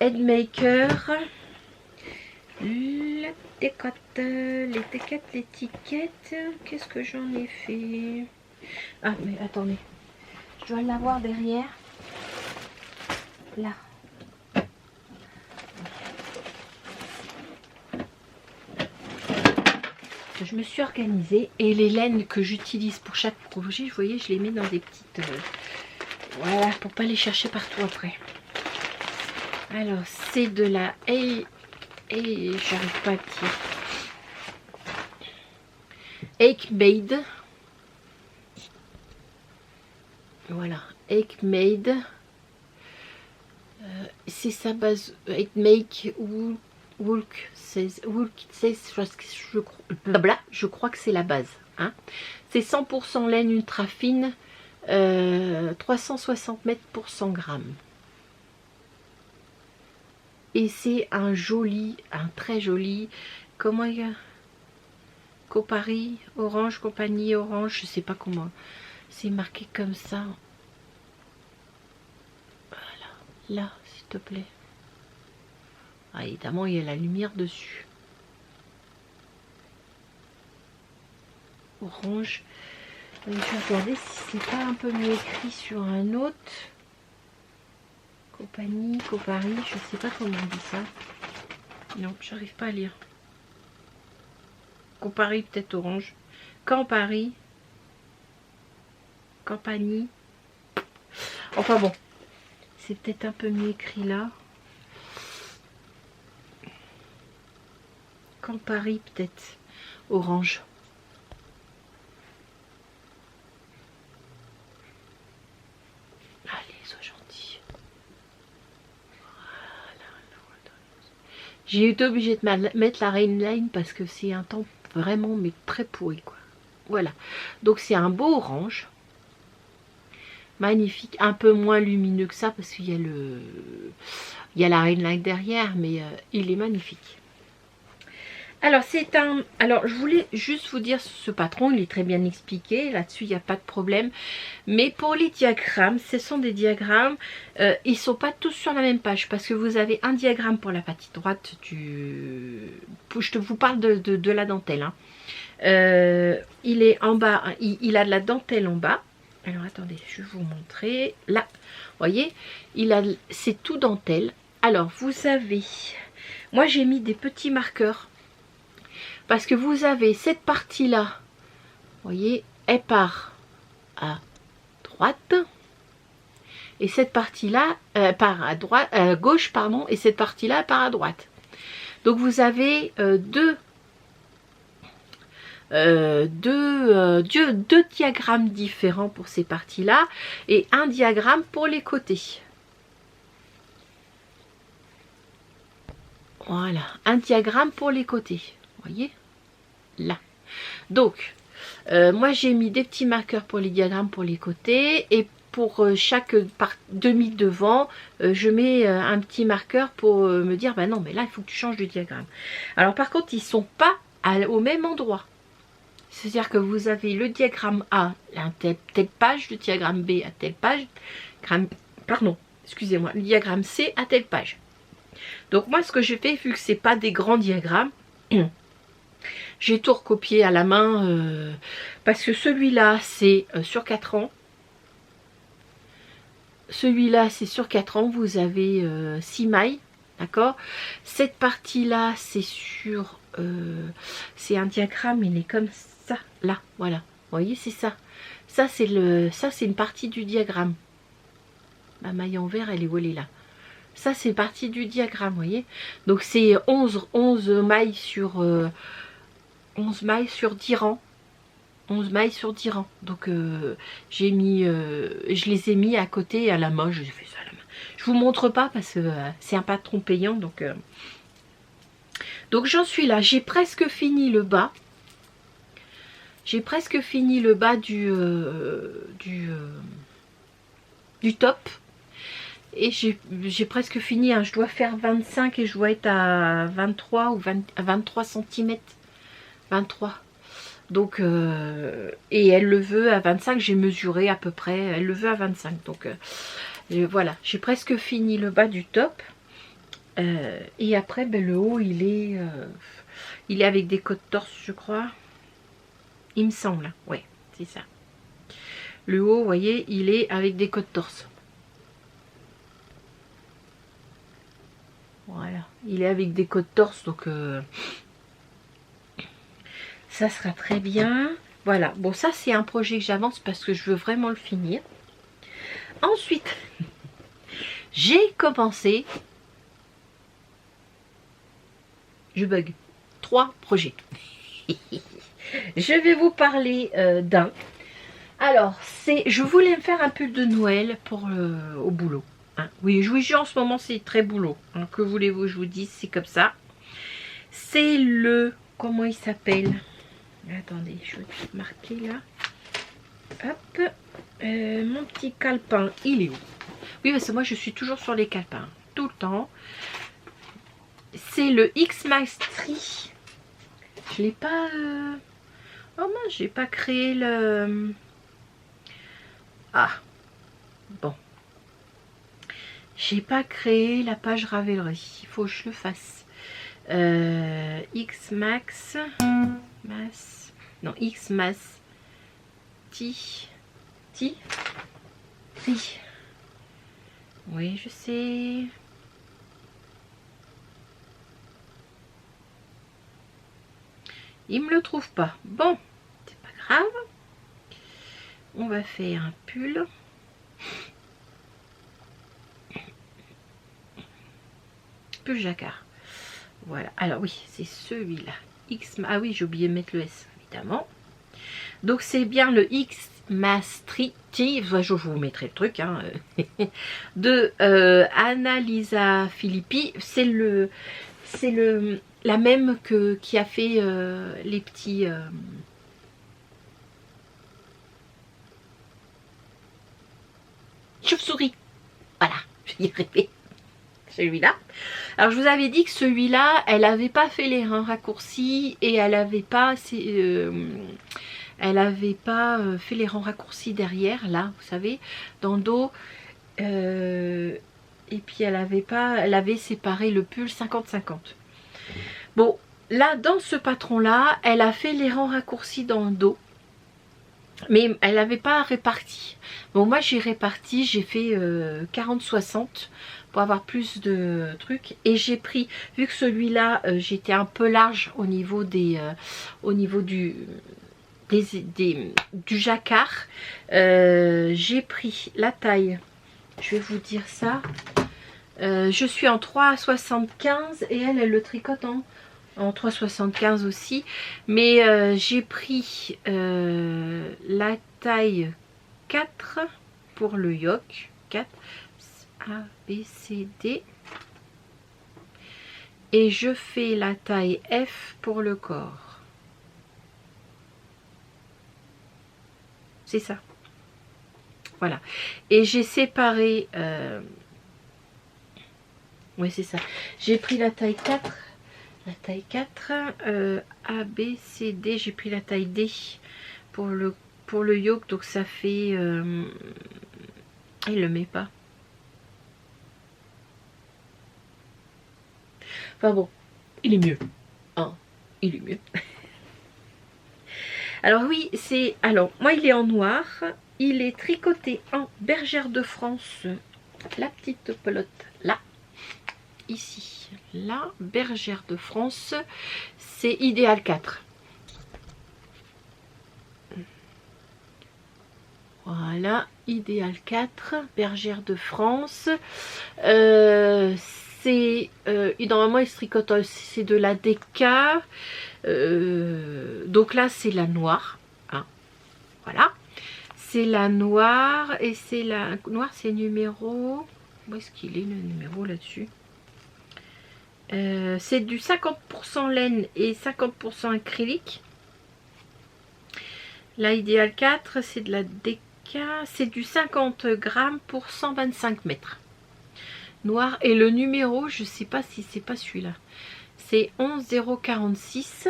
Headmaker. L'étiquette, qu'est-ce que j'en ai fait? Ah mais attendez, je dois l'avoir derrière là. Je me suis organisée et les laines que j'utilise pour chaque projet, vous voyez, je les mets dans des petites voilà, pour pas les chercher partout après. Alors c'est de la j'arrive pas à le dire. Acmade. Voilà, Acmade. C'est sa base. Acmake Woolk says, je crois que c'est la base. Hein. C'est 100% laine ultra fine, 360 mètres pour 100 grammes. Et c'est un très joli, comment il y a Copari, orange, compagnie orange, je sais pas comment. C'est marqué comme ça. Voilà, là, s'il te plaît. Ah, évidemment, il y a la lumière dessus. Orange. Je vais regarder si c'est pas un peu mieux écrit sur un autre. Compagnie, Copari, je sais pas comment on dit ça. Non, j'arrive pas à lire. Copari, peut-être orange. Campari. Campagnie. Enfin bon. C'est peut-être un peu mieux écrit là. Campari, peut-être. Orange. Allez, sois gentil. Voilà. J'ai été obligée de mettre la Rainline parce que c'est un temps vraiment mais très pourri quoi. Voilà. Donc c'est un beau orange. Magnifique. Un peu moins lumineux que ça parce qu'il y a la Rainline derrière, mais il est magnifique. Alors alors je voulais juste vous dire ce patron, il est très bien expliqué, là-dessus il n'y a pas de problème. Mais pour les diagrammes, ce sont des diagrammes, ils ne sont pas tous sur la même page. Parce que vous avez un diagramme pour la partie droite je vous parle de la dentelle. Hein. Il est en bas, il a de la dentelle en bas. Alors attendez, je vais vous montrer. Là, vous voyez, c'est tout dentelle. Alors vous avez, moi j'ai mis des petits marqueurs. Parce que vous avez cette partie-là, vous voyez, elle part à droite. Et cette partie-là part à droite, gauche, pardon, et cette partie-là part à droite. Donc vous avez deux diagrammes différents pour ces parties-là et un diagramme pour les côtés. Voilà, un diagramme pour les côtés. Vous voyez là. Donc moi j'ai mis des petits marqueurs pour les diagrammes pour les côtés et pour chaque demi devant je mets un petit marqueur pour me dire bah non mais là il faut que tu changes de diagramme. Alors par contre ils sont pas au même endroit, C'est-à-dire que vous avez le diagramme A à telle page, le diagramme B à telle page, pardon, excusez-moi, le diagramme C à telle page. Donc moi ce que je fais, vu que c'est pas des grands diagrammes, j'ai tout recopié à la main parce que celui-là c'est sur 4 ans. Celui-là c'est sur 4 ans, vous avez 6 mailles, d'accord. Cette partie-là c'est sur... c'est un diagramme, il est comme ça, là, voilà. Vous voyez, c'est ça. Ça c'est une partie du diagramme. Ma maille en vert, elle est où? Elle est là. Ça c'est partie du diagramme, vous voyez. Donc c'est 11 mailles sur 11 mailles sur 10 rangs. 11 mailles sur 10 rangs. Donc j'ai mis je les ai mis à côté à la main. J'ai fait ça à la main. Je vous montre pas parce que c'est un patron payant. Donc j'en suis là. J'ai presque fini le bas. J'ai presque fini le bas du top. Et j'ai presque fini, hein. Je dois faire 25 et je dois être à 23 ou 23 cm. 23. Donc, et elle le veut à 25, j'ai mesuré à peu près, elle le veut à 25. Donc, voilà, j'ai presque fini le bas du top. Et après, ben, le haut, il est avec des côtes torse, je crois. Il me semble, ouais, c'est ça. Le haut, vous voyez, il est avec des côtes torse. Voilà, il est avec des côtes torse, donc ça sera très bien. Voilà, bon ça c'est un projet que j'avance parce que je veux vraiment le finir. Ensuite, j'ai commencé, je bug, 3 projets. Je vais vous parler d'un. Alors, je voulais me faire un pull de Noël pour au boulot. Hein. Oui, en ce moment c'est très boulot. Hein. Que voulez-vous, je vous dis, c'est comme ça. C'est le, comment il s'appelle? Attendez, je vais marquer là. Hop, mon petit calepin, il est où? Oui, parce que moi je suis toujours sur les calepins, tout le temps. C'est le X-Mastery. Je l'ai pas... Oh mince, j'ai pas créé le... Ah, bon. J'ai pas créé la page Ravelry. Il faut que je le fasse. X-Max... Mass... Non, X-Mass... Ti... Oui, je sais. Il me le trouve pas. Bon, c'est pas grave. On va faire un pull. Pull jacquard. Voilà. Alors oui, c'est celui-là. Ah oui, j'ai oublié de mettre le S, évidemment. Donc c'est bien le X-Mastery. Je vous mettrai le truc. Hein, de Annalisa Filippi. C'est la même qui a fait les petits... chauve-souris. Voilà, je vais y arriver. Celui-là. Alors je vous avais dit que celui-là, elle n'avait pas fait les reins raccourcis et elle n'avait pas fait les rangs raccourcis derrière, là, vous savez, dans le dos. Et puis elle avait séparé le pull 50-50. Bon, là, dans ce patron-là, elle a fait les rangs raccourcis dans le dos. Mais elle n'avait pas réparti. Bon, moi j'ai réparti, j'ai fait 40-60 pour avoir plus de trucs. Et j'ai pris, vu que celui-là, j'étais un peu large au niveau du jacquard, j'ai pris la taille. Je vais vous dire ça. Je suis en 3,75 et elle le tricote en 3,75 aussi. Mais j'ai pris la taille 4 pour le yoke. 4, A, B, C, D. Et je fais la taille F pour le corps. C'est ça. Voilà. Et j'ai séparé... oui, c'est ça. J'ai pris la taille 4 La taille 4, A, B, C, D. J'ai pris la taille D pour le yoke, donc ça fait... il le met pas. Enfin bon, il est mieux. Hein, il est mieux. Alors oui, c'est... Alors, moi, il est en noir. Il est tricoté en bergère de France. La petite pelote, là. Ici, là. Bergère de France. C'est idéal 4. Voilà, idéal 4. Bergère de France. Normalement, il se tricote, c'est de la DK. Donc là, c'est la noire. Hein, voilà. C'est la noire. Et c'est la noire, c'est numéro... Où est-ce qu'il est le numéro là-dessus? C'est du 50% laine et 50% acrylique. La idéal 4, c'est de la DK. C'est du 50 grammes pour 125 mètres. Noir. Et le numéro, je sais pas si c'est pas celui-là. C'est 11046.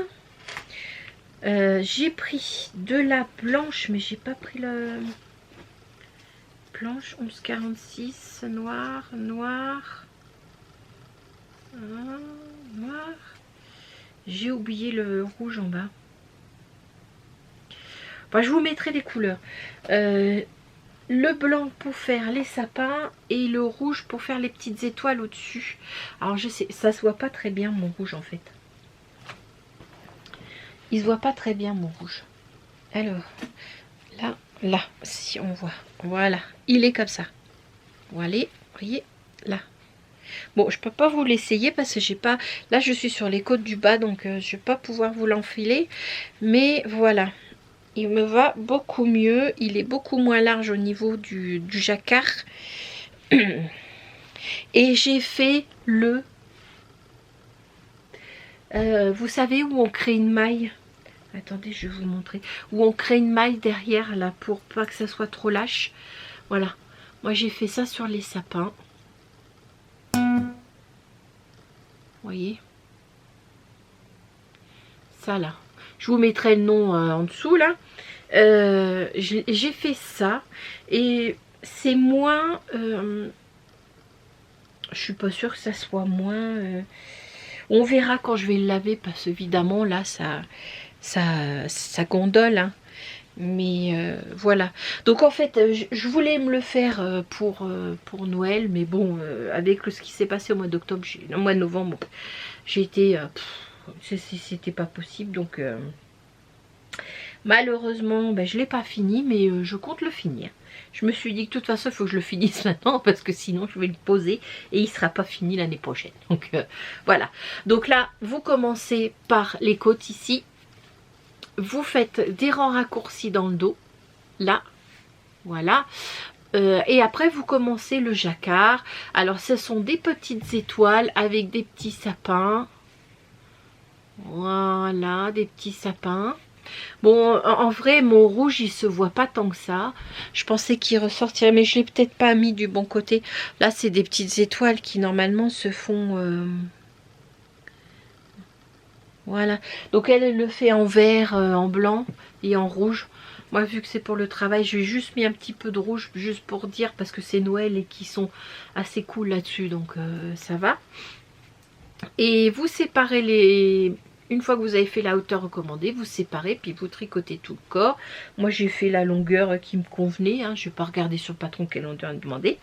J'ai pris de la blanche, mais j'ai pas pris la blanche. 1146, noir, noir, noir. J'ai oublié le rouge en bas. Enfin, je vous mettrai les couleurs. Le blanc pour faire les sapins et le rouge pour faire les petites étoiles au-dessus. Alors je sais, ça se voit pas très bien mon rouge en fait. Il se voit pas très bien mon rouge. Alors, là, si on voit. Voilà, il est comme ça. Voilà, voyez, là. Bon, je peux pas vous l'essayer parce que j'ai pas... Là, je suis sur les côtes du bas, donc je vais pas pouvoir vous l'enfiler. Mais voilà. Il me va beaucoup mieux. Il est beaucoup moins large au niveau du jacquard. Et j'ai fait le... vous savez où on crée une maille? Attendez, je vais vous montrer. Où on crée une maille derrière, là, pour pas que ça soit trop lâche. Voilà. Moi, j'ai fait ça sur les sapins. Vous voyez? Ça, là. Je vous mettrai le nom en dessous, là. J'ai fait ça et c'est moins je suis pas sûre que ça soit moins on verra quand je vais le laver parce évidemment là ça gondole hein. Mais voilà, donc en fait je voulais me le faire pour Noël, mais bon avec ce qui s'est passé au mois d'octobre, au mois de novembre, j'ai été c'était pas possible, donc malheureusement, ben, je ne l'ai pas fini, mais je compte le finir. Je me suis dit que de toute façon, il faut que je le finisse maintenant, parce que sinon, je vais le poser et il ne sera pas fini l'année prochaine. Donc, voilà. Donc là, vous commencez par les côtes ici. Vous faites des rangs raccourcis dans le dos. Là, voilà. Et après, vous commencez le jacquard. Alors, ce sont des petites étoiles avec des petits sapins. Voilà, des petits sapins. Bon, en vrai, mon rouge, il se voit pas tant que ça. Je pensais qu'il ressortirait, mais je l'ai peut-être pas mis du bon côté. Là, c'est des petites étoiles qui, normalement, se font... Voilà. Donc, elle le fait en vert, en blanc et en rouge. Moi, vu que c'est pour le travail, je vais juste mis un petit peu de rouge, juste pour dire, parce que c'est Noël et qui sont assez cool là-dessus. Donc, ça va. Et vous séparez les... Une fois que vous avez fait la hauteur recommandée, vous séparez, puis vous tricotez tout le corps. Moi, j'ai fait la longueur qui me convenait. Hein. Je ne vais pas regarder sur le patron quelle longueur il demandait.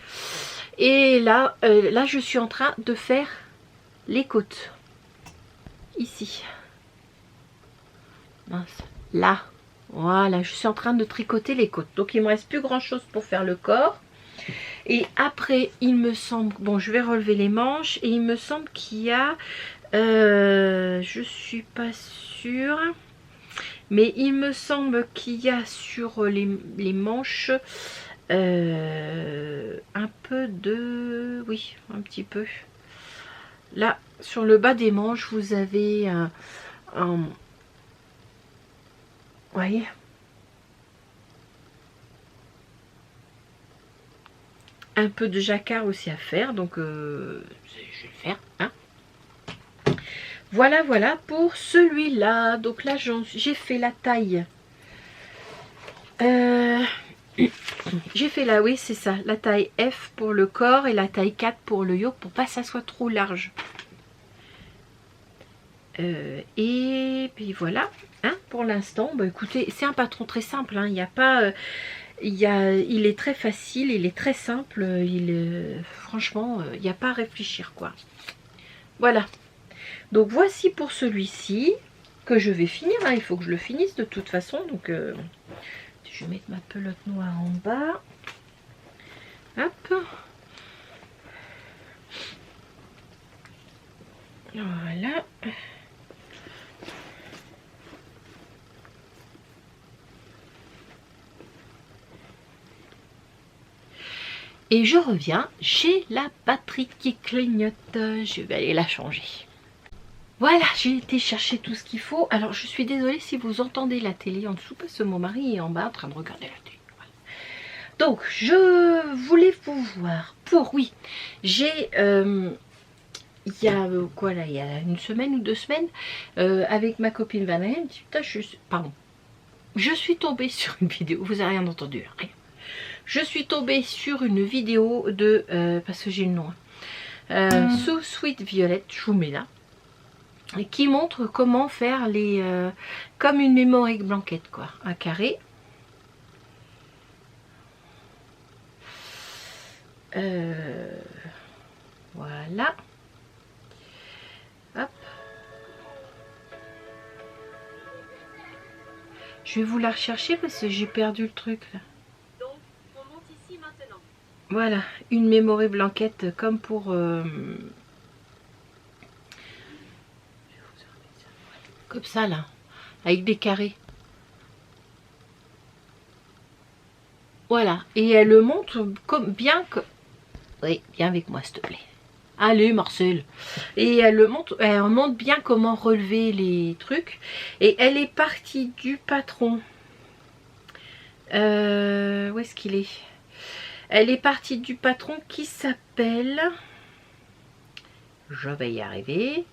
Et là, là, je suis en train de faire les côtes. Ici. Mince. Là. Voilà, je suis en train de tricoter les côtes. Donc, il ne me reste plus grand-chose pour faire le corps. Et après, il me semble... Bon, je vais relever les manches. Et il me semble qu'il y a... je suis pas sûre, mais il me semble qu'il y a sur les manches un peu de... Oui, un petit peu. Là, sur le bas des manches, vous avez vous voyez, un peu de jacquard aussi à faire, donc je vais le faire, hein. Voilà, voilà pour celui-là. Donc là, j'ai fait la taille. J'ai fait là, oui, c'est ça. La taille F pour le corps et la taille 4 pour le yoke, pour pas que ça soit trop large. Et puis voilà, hein, pour l'instant. Bah, écoutez, c'est un patron très simple. Hein, il n'y a pas... il est très facile, il est très simple. Franchement, il n'y a pas à réfléchir, quoi. Voilà. Donc voici pour celui-ci que je vais finir. Hein, il faut que je le finisse de toute façon. Donc je vais mettre ma pelote noire en bas. Hop. Voilà. Et je reviens, j'ai la batterie qui clignote. Je vais aller la changer. Voilà, j'ai été chercher tout ce qu'il faut. Alors, je suis désolée si vous entendez la télé en dessous, parce que mon mari est en bas en train de regarder la télé. Voilà. Donc, je voulais vous voir pour, oui, j'ai, il y a quoi là, il y a une semaine ou 2 semaines, avec ma copine Valérie, elle me dit, putain, je suis tombée sur une vidéo, vous n'avez rien entendu, rien. Je suis tombée sur une vidéo de, parce que j'ai le nom, So Sweet Violet, je vous mets là, qui montre comment faire les, comme une memory blanquette, quoi, un carré. Voilà. Hop. Je vais vous la rechercher parce que j'ai perdu le truc là. Donc, on monte ici maintenant. Voilà, une memory blanquette comme pour... comme ça là, avec des carrés. Voilà, et elle le montre comme bien que... Oui, viens avec moi s'il te plaît. Allez Marcel. Et elle montre bien comment relever les trucs. Et elle est partie du patron. Où est-ce qu'il est? Elle est partie du patron qui s'appelle... Je vais y arriver.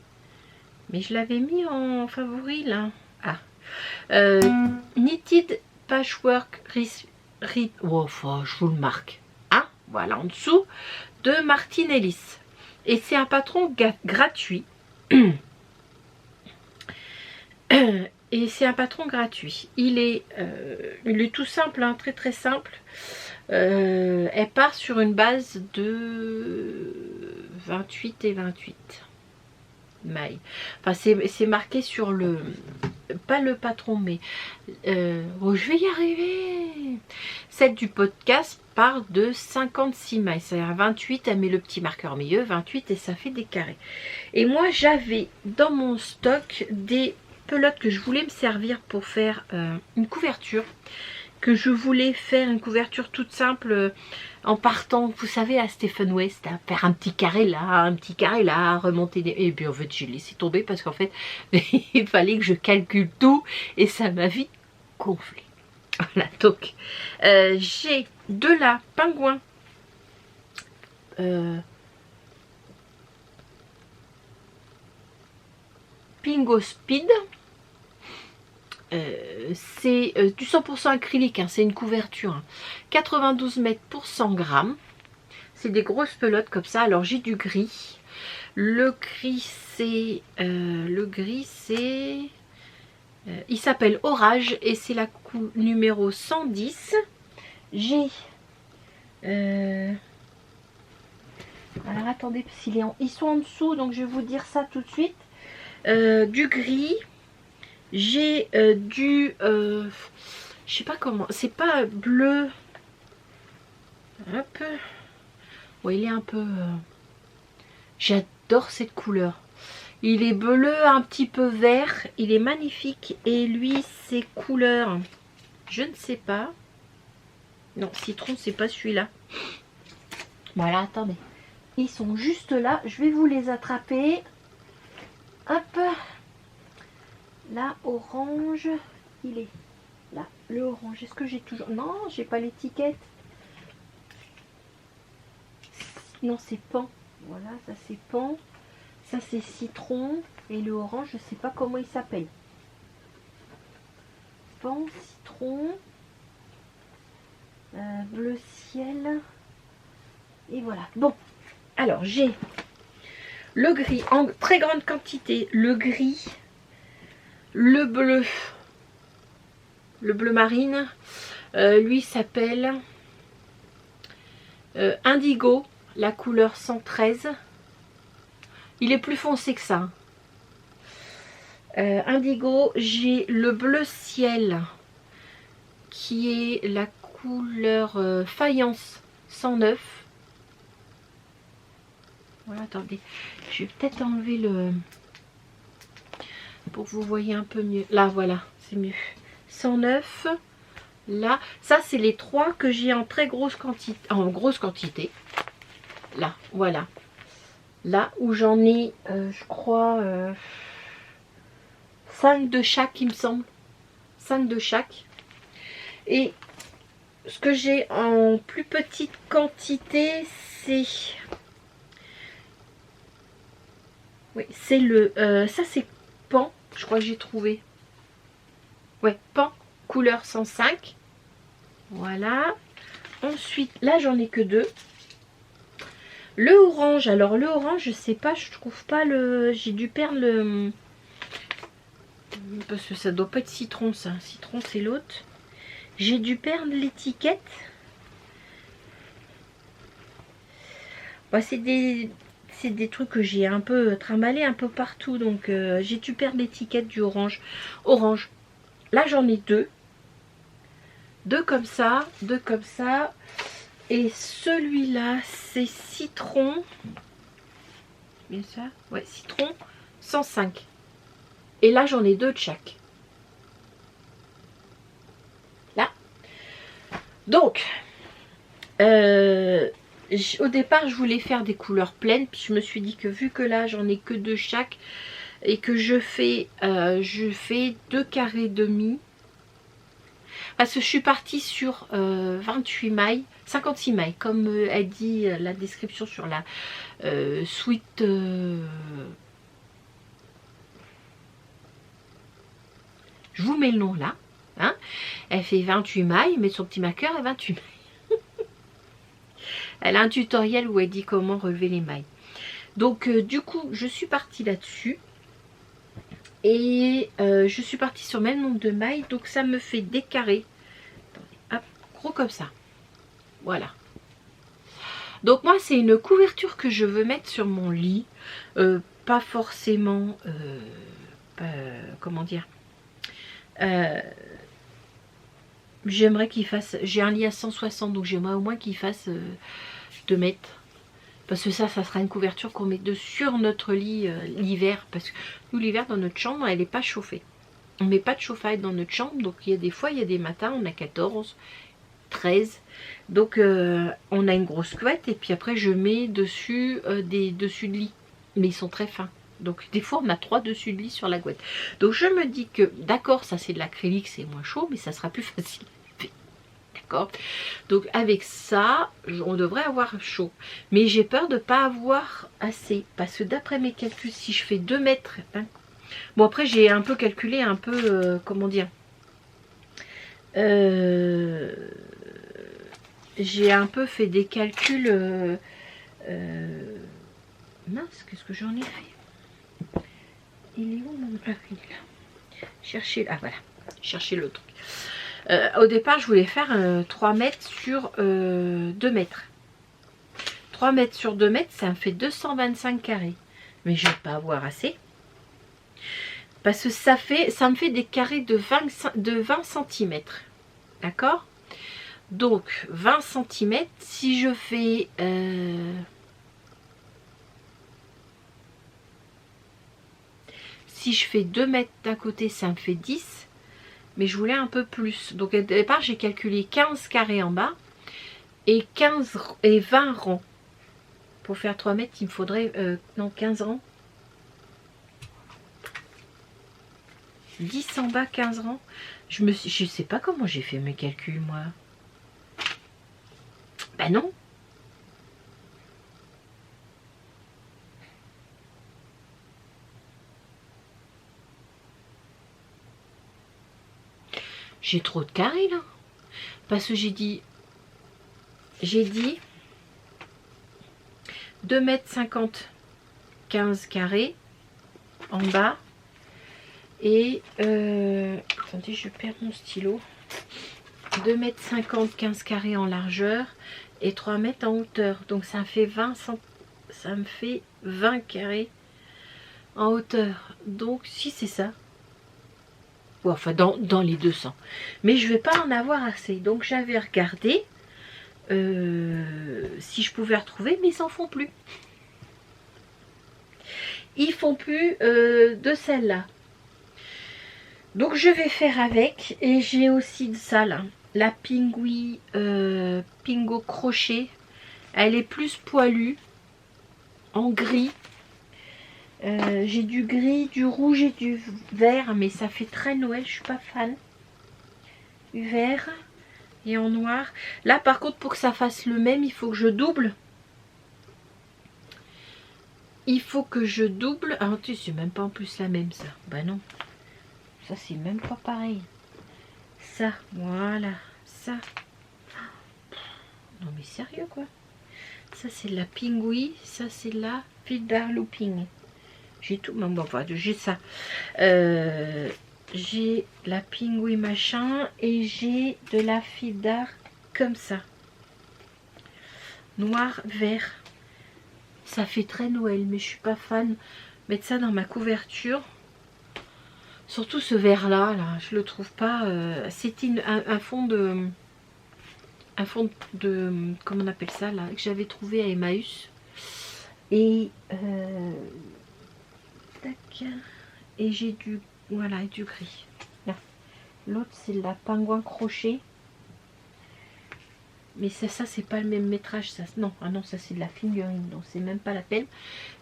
Mais je l'avais mis en favori là. Ah. Knitted Patchwork oh, je vous le marque. Hein, voilà, en dessous de Martine Ellis. Et c'est un patron gratuit. Et c'est un patron gratuit. Il est tout simple, hein, très très simple. Elle part sur une base de 28 et 28 mailles. Enfin, c'est marqué sur le... Pas le patron, mais... oh, je vais y arriver. Celle du podcast part de 56 mailles. C'est-à-dire 28, elle met le petit marqueur milieu, 28 et ça fait des carrés. Et moi, j'avais dans mon stock des pelotes que je voulais me servir pour faire une couverture. Que je voulais faire une couverture toute simple en partant, vous savez, à Stephen West, à faire un petit carré là, remonter des... Et puis en fait, j'ai laissé tomber parce qu'en fait, il fallait que je calcule tout et ça m'a vite gonflé. Voilà, donc, j'ai de la pingouin. Pingo Speed. C'est du 100% acrylique, hein, c'est une couverture. Hein. 92 mètres pour 100 grammes. C'est des grosses pelotes comme ça. Alors j'ai du gris. Le gris c'est... il s'appelle Orage et c'est la coupe numéro 110. J'ai... alors attendez, parce ils sont en dessous, donc je vais vous dire ça tout de suite. Du gris. J'ai je sais pas comment, c'est pas bleu. Hop. Ouais, il est un peu... j'adore cette couleur. Il est bleu, un petit peu vert. Il est magnifique. Et lui, ses couleurs, je ne sais pas. Non, citron, c'est pas celui-là. Voilà, attendez. Ils sont juste là. Je vais vous les attraper. Hop. Là, orange, il est là. Le orange, est-ce que j'ai toujours... Non, j'ai pas l'étiquette. Non, c'est pan. Voilà, ça c'est pan. Ça c'est citron. Et le orange, je sais pas comment il s'appelle. Pan, citron, bleu ciel. Et voilà. Bon, alors j'ai le gris en très grande quantité. Le gris, le bleu marine. Lui s'appelle Indigo, la couleur 113. Il est plus foncé que ça. Indigo, j'ai le bleu ciel qui est la couleur faïence 109. Voilà, attendez, je vais peut-être enlever le pour que vous voyez un peu mieux. Là, voilà, c'est mieux. 109. Là, ça c'est les trois que j'ai en très grosse quantité, Là, voilà. Là où j'en ai, je crois, 5 de chaque, il me semble. 5 de chaque. Et ce que j'ai en plus petite quantité, c'est... Oui, c'est le... ça, c'est Pan, je crois que j'ai trouvé. Ouais, Pan, couleur 105. Voilà. Ensuite, là, j'en ai que 2. Le orange, alors le orange, je sais pas, je trouve pas le... J'ai dû perdre le... Parce que ça doit pas être citron, ça. Citron, c'est l'autre. J'ai dû perdre l'étiquette. Bah, c'est des trucs que j'ai un peu trimballé un peu partout. Donc, j'ai dû perdre l'étiquette du orange. Orange. Là, j'en ai 2. 2 comme ça. 2 comme ça. Et celui-là, c'est citron. Bien ça? Ouais, citron 105. Et là, j'en ai 2 de chaque. Là. Donc, au départ, je voulais faire des couleurs pleines. Puis je me suis dit que vu que là, j'en ai que 2 chaque. Et que je fais 2 carrés demi. Parce que je suis partie sur 28 mailles. 56 mailles. Comme elle dit la description sur la Sweet... je vous mets le nom là. Hein. Elle fait 28 mailles, mais son petit marqueur est 28 mailles. Elle a un tutoriel où elle dit comment relever les mailles. Donc du coup, je suis partie là-dessus. Et je suis partie sur le même nombre de mailles. Donc ça me fait des carrés. Hop, gros comme ça. Voilà. Donc moi, c'est une couverture que je veux mettre sur mon lit. Pas forcément... comment dire, j'aimerais qu'il fasse, j'ai un lit à 160, donc j'aimerais au moins qu'il fasse 2 mètres, parce que ça sera une couverture qu'on met sur notre lit l'hiver, parce que nous l'hiver dans notre chambre elle n'est pas chauffée, on met pas de chauffage dans notre chambre, donc il y a des fois, il y a des matins on a 14, 13, donc on a une grosse couette, et puis après je mets dessus des dessus de lit, mais ils sont très fins. Donc des fois on a 3 dessus de lit sur la couette. Donc je me dis que d'accord, ça c'est de l'acrylique, c'est moins chaud, mais ça sera plus facile. D'accord. Donc avec ça, on devrait avoir chaud. Mais j'ai peur de ne pas avoir assez. Parce que d'après mes calculs, si je fais 2 mètres... Hein, bon après j'ai un peu calculé, un peu... comment dire, j'ai un peu fait des calculs... mince, qu'est-ce que j'en ai fait? Il est où mon acrylique là? Chercher, ah voilà, chercher le truc. Au départ, je voulais faire 3 mètres sur 2 mètres. 3 mètres sur 2 mètres, ça me fait 225 carrés. Mais je ne vais pas avoir assez. Parce que ça me fait des carrés de 20 cm. D'accord? Donc, 20 cm, si je fais... si je fais 2 mètres d'un côté, ça me fait 10. Mais je voulais un peu plus. Donc au départ, j'ai calculé 15 carrés en bas et 20 rangs. Pour faire 3 mètres, il me faudrait... non, 15 rangs. 10 en bas, 15 rangs. Je sais pas comment j'ai fait mes calculs, moi. Ben non. J'ai trop de carrés là. Parce que j'ai dit 2,50 m 15 carrés en bas. Et attendez, je perds mon stylo. 2,50 m 15 carrés en largeur et 3 mètres en hauteur. Donc ça me fait 20 carrés en hauteur. Donc si c'est ça. Bon, enfin dans les 200. Mais je vais pas en avoir assez. Donc j'avais regardé si je pouvais retrouver, mais ils en font plus. Ils font plus de celle-là. Donc je vais faire avec. Et j'ai aussi de ça là. La Pingui Pingo Crochet. Elle est plus poilue. En gris. J'ai du gris, du rouge et du vert. Mais ça fait très Noël. Je suis pas fan. Du vert. Et en noir. Là par contre pour que ça fasse le même, il faut que je double. Il faut que je double. Ah tu sais, c'est même pas en plus la même ça. Bah non. Ça c'est même pas pareil. Ça, voilà. Ça. Non mais sérieux quoi. Ça c'est de la Pingui. Ça c'est de la Fildar Looping. J'ai tout. Bon, enfin, j'ai ça. J'ai la Pingui machin. Et j'ai de la Fildar comme ça. Noir, vert. Ça fait très Noël, mais je suis pas fan. Mettre ça dans ma couverture. Surtout ce vert là, je le trouve pas. C'était un fond de. Un fond de. Comment on appelle ça là? Que j'avais trouvé à Emmaüs. Et. Tac. Et j'ai du. Voilà, du gris. L'autre c'est la Pingouin Crochet. Mais ça c'est pas le même métrage. Ça, non, ah non, ça c'est de la fingering. Donc c'est même pas la peine.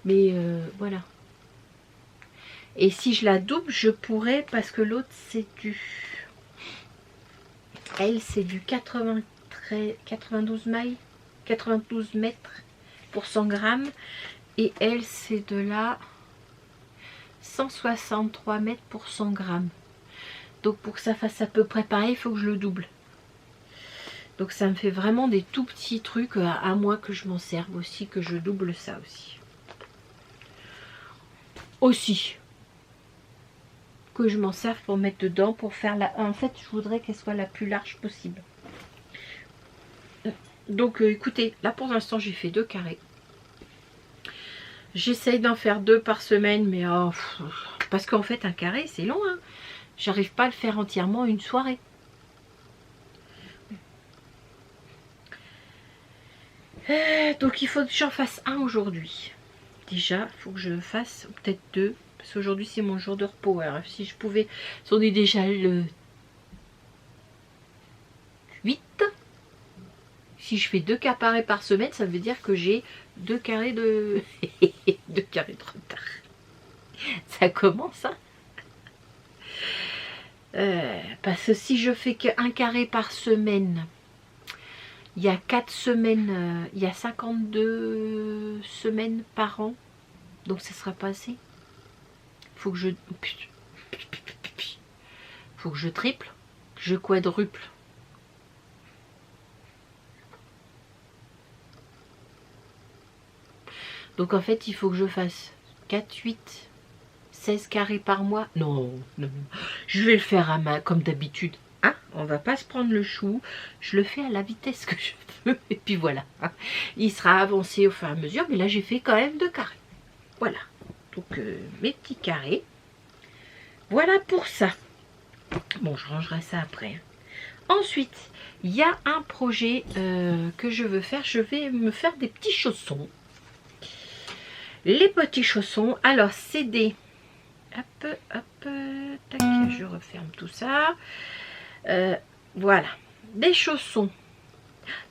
Mais voilà. Et si je la double, je pourrais, parce que l'autre c'est du... Elle c'est du 92 mailles, 92 mètres pour 100 grammes. Et elle c'est de la 163 mètres pour 100 grammes. Donc pour que ça fasse à peu près pareil, il faut que je le double. Donc ça me fait vraiment des tout petits trucs, à moi que je m'en serve aussi, que je double ça aussi. Que je m'en serve pour mettre dedans, pour faire la... En fait, je voudrais qu'elle soit la plus large possible. Donc, écoutez, là pour l'instant, j'ai fait 2 carrés. J'essaye d'en faire 2 par semaine, mais... Oh, parce qu'en fait, un carré, c'est long, hein. J'arrive pas à le faire entièrement une soirée. Donc, il faut que j'en fasse un aujourd'hui. Déjà, il faut que je fasse peut-être 2. Parce qu'aujourd'hui, c'est mon jour de repos. Alors, si je pouvais... On est déjà le 8. Si je fais 2 carrés par semaine, ça veut dire que j'ai 2 carrés de... 2 carrés de retard. Ça commence, hein. Parce que si je fais qu'un carré par semaine, il y a 4 semaines, il y a 52 semaines par an. Donc ça sera pas assez. Faut que je... Faut que je triple, que je quadruple. Donc en fait, il faut que je fasse 4, 8, 16 carrés par mois. Non, non. Je vais le faire à ma... comme d'habitude. Hein, on va pas se prendre le chou. Je le fais à la vitesse que je veux. Et puis voilà. Hein. Il sera avancé au fur et à mesure. Mais là, j'ai fait quand même 2 carrés. Voilà. Donc, mes petits carrés. Voilà pour ça. Bon, je rangerai ça après. Ensuite, il y a un projet que je veux faire. Je vais me faire des petits chaussons. Les petits chaussons. Alors, c'est des... Hop, hop, tac, je referme tout ça. Voilà. Des chaussons.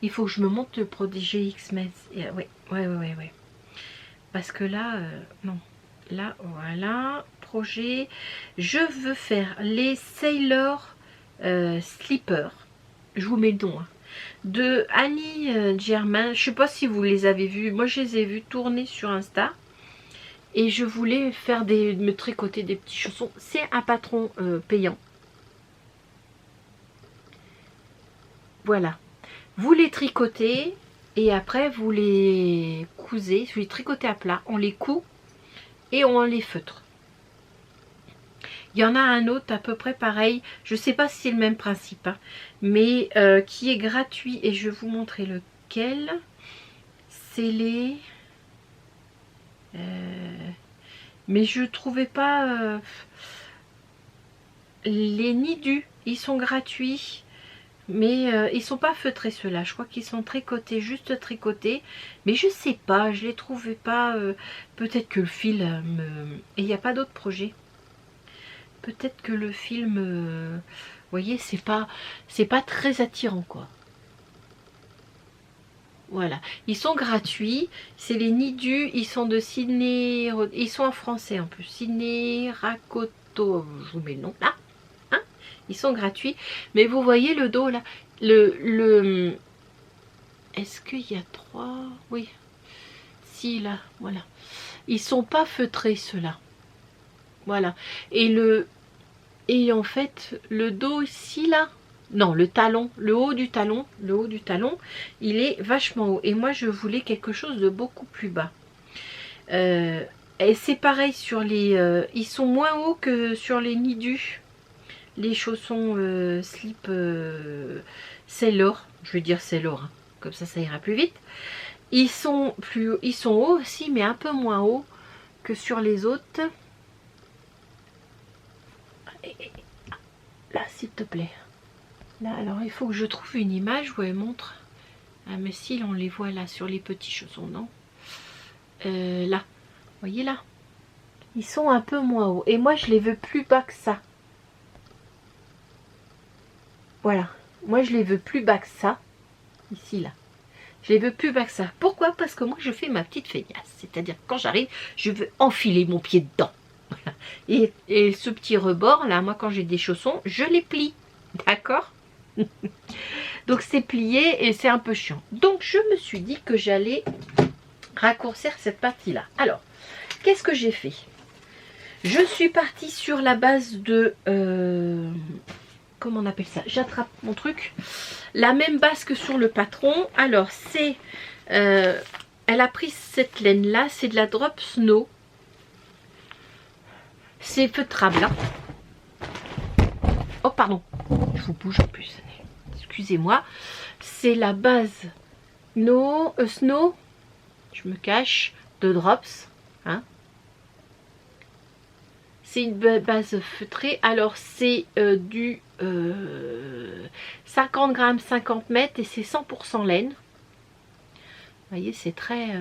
Il faut que je me monte le Prodigy X-Men. Ouais. Parce que là, non. Là, voilà. Projet. Je veux faire les Sailor Slipper. Je vous mets le nom. Hein. De Annie Germain. Je sais pas si vous les avez vus. Moi, je les ai vus tourner sur Insta. Et je voulais faire me tricoter des petits chaussons. C'est un patron payant. Voilà. Vous les tricotez et après vous les cousez. Vous les tricotez à plat. On les coud et on les feutre. Il y en a un autre à peu près pareil. Je ne sais pas si c'est le même principe. Hein, mais qui est gratuit. Et je vais vous montrer lequel. C'est les... mais je trouvais pas les nidus. Ils sont gratuits. Mais ils sont pas feutrés ceux-là. Je crois qu'ils sont tricotés, juste tricotés. Mais je sais pas, je les trouvais pas. Peut-être que le fil et il n'y a pas d'autres projets. Peut-être que le film, vous voyez, c'est pas très attirant quoi. Voilà, ils sont gratuits, c'est les nidus, ils sont de Sydney, ils sont en français en plus, Sydney Rakoto, je vous mets le nom là, hein, ils sont gratuits, mais vous voyez le dos là, est-ce qu'il y a 3, oui, si là, voilà, ils sont pas feutrés ceux-là, voilà, et en fait, le dos ici là, non, le talon, le haut du talon, il est vachement haut. Et moi, je voulais quelque chose de beaucoup plus bas. Et c'est pareil sur les... ils sont moins hauts que sur les nidus. Les chaussons slip Sailor. Je veux dire Sailor, hein, comme ça ira plus vite. Ils sont hauts aussi, mais un peu moins hauts que sur les autres. Là, s'il te plaît. Là, alors il faut que je trouve une image où elle montre. Ah, mais si, on les voit là sur les petits chaussons, non là, vous voyez là, ils sont un peu moins hauts. Et moi, je les veux plus bas que ça. Voilà, moi, je les veux plus bas que ça. Ici, là. Je les veux plus bas que ça. Pourquoi? Parce que moi, je fais ma petite feignasse. C'est-à-dire que quand j'arrive, je veux enfiler mon pied dedans. Voilà. Et ce petit rebord, là, moi, quand j'ai des chaussons, je les plie. D'accord? Donc c'est plié et c'est un peu chiant. Donc je me suis dit que j'allais raccourcir cette partie là. Alors qu'est-ce que j'ai fait? Je suis partie sur la base de comment on appelle ça? J'attrape mon truc. La même base que sur le patron. Alors c'est elle a pris cette laine là. C'est de la Drop Snow. C'est feutrable là. Oh pardon. Je vous bouge en plus. Excusez-moi, c'est la base Snow, je me cache, de Drops. Hein. C'est une base feutrée. Alors c'est du 50 grammes, 50 mètres et c'est 100% laine. Vous voyez, c'est très...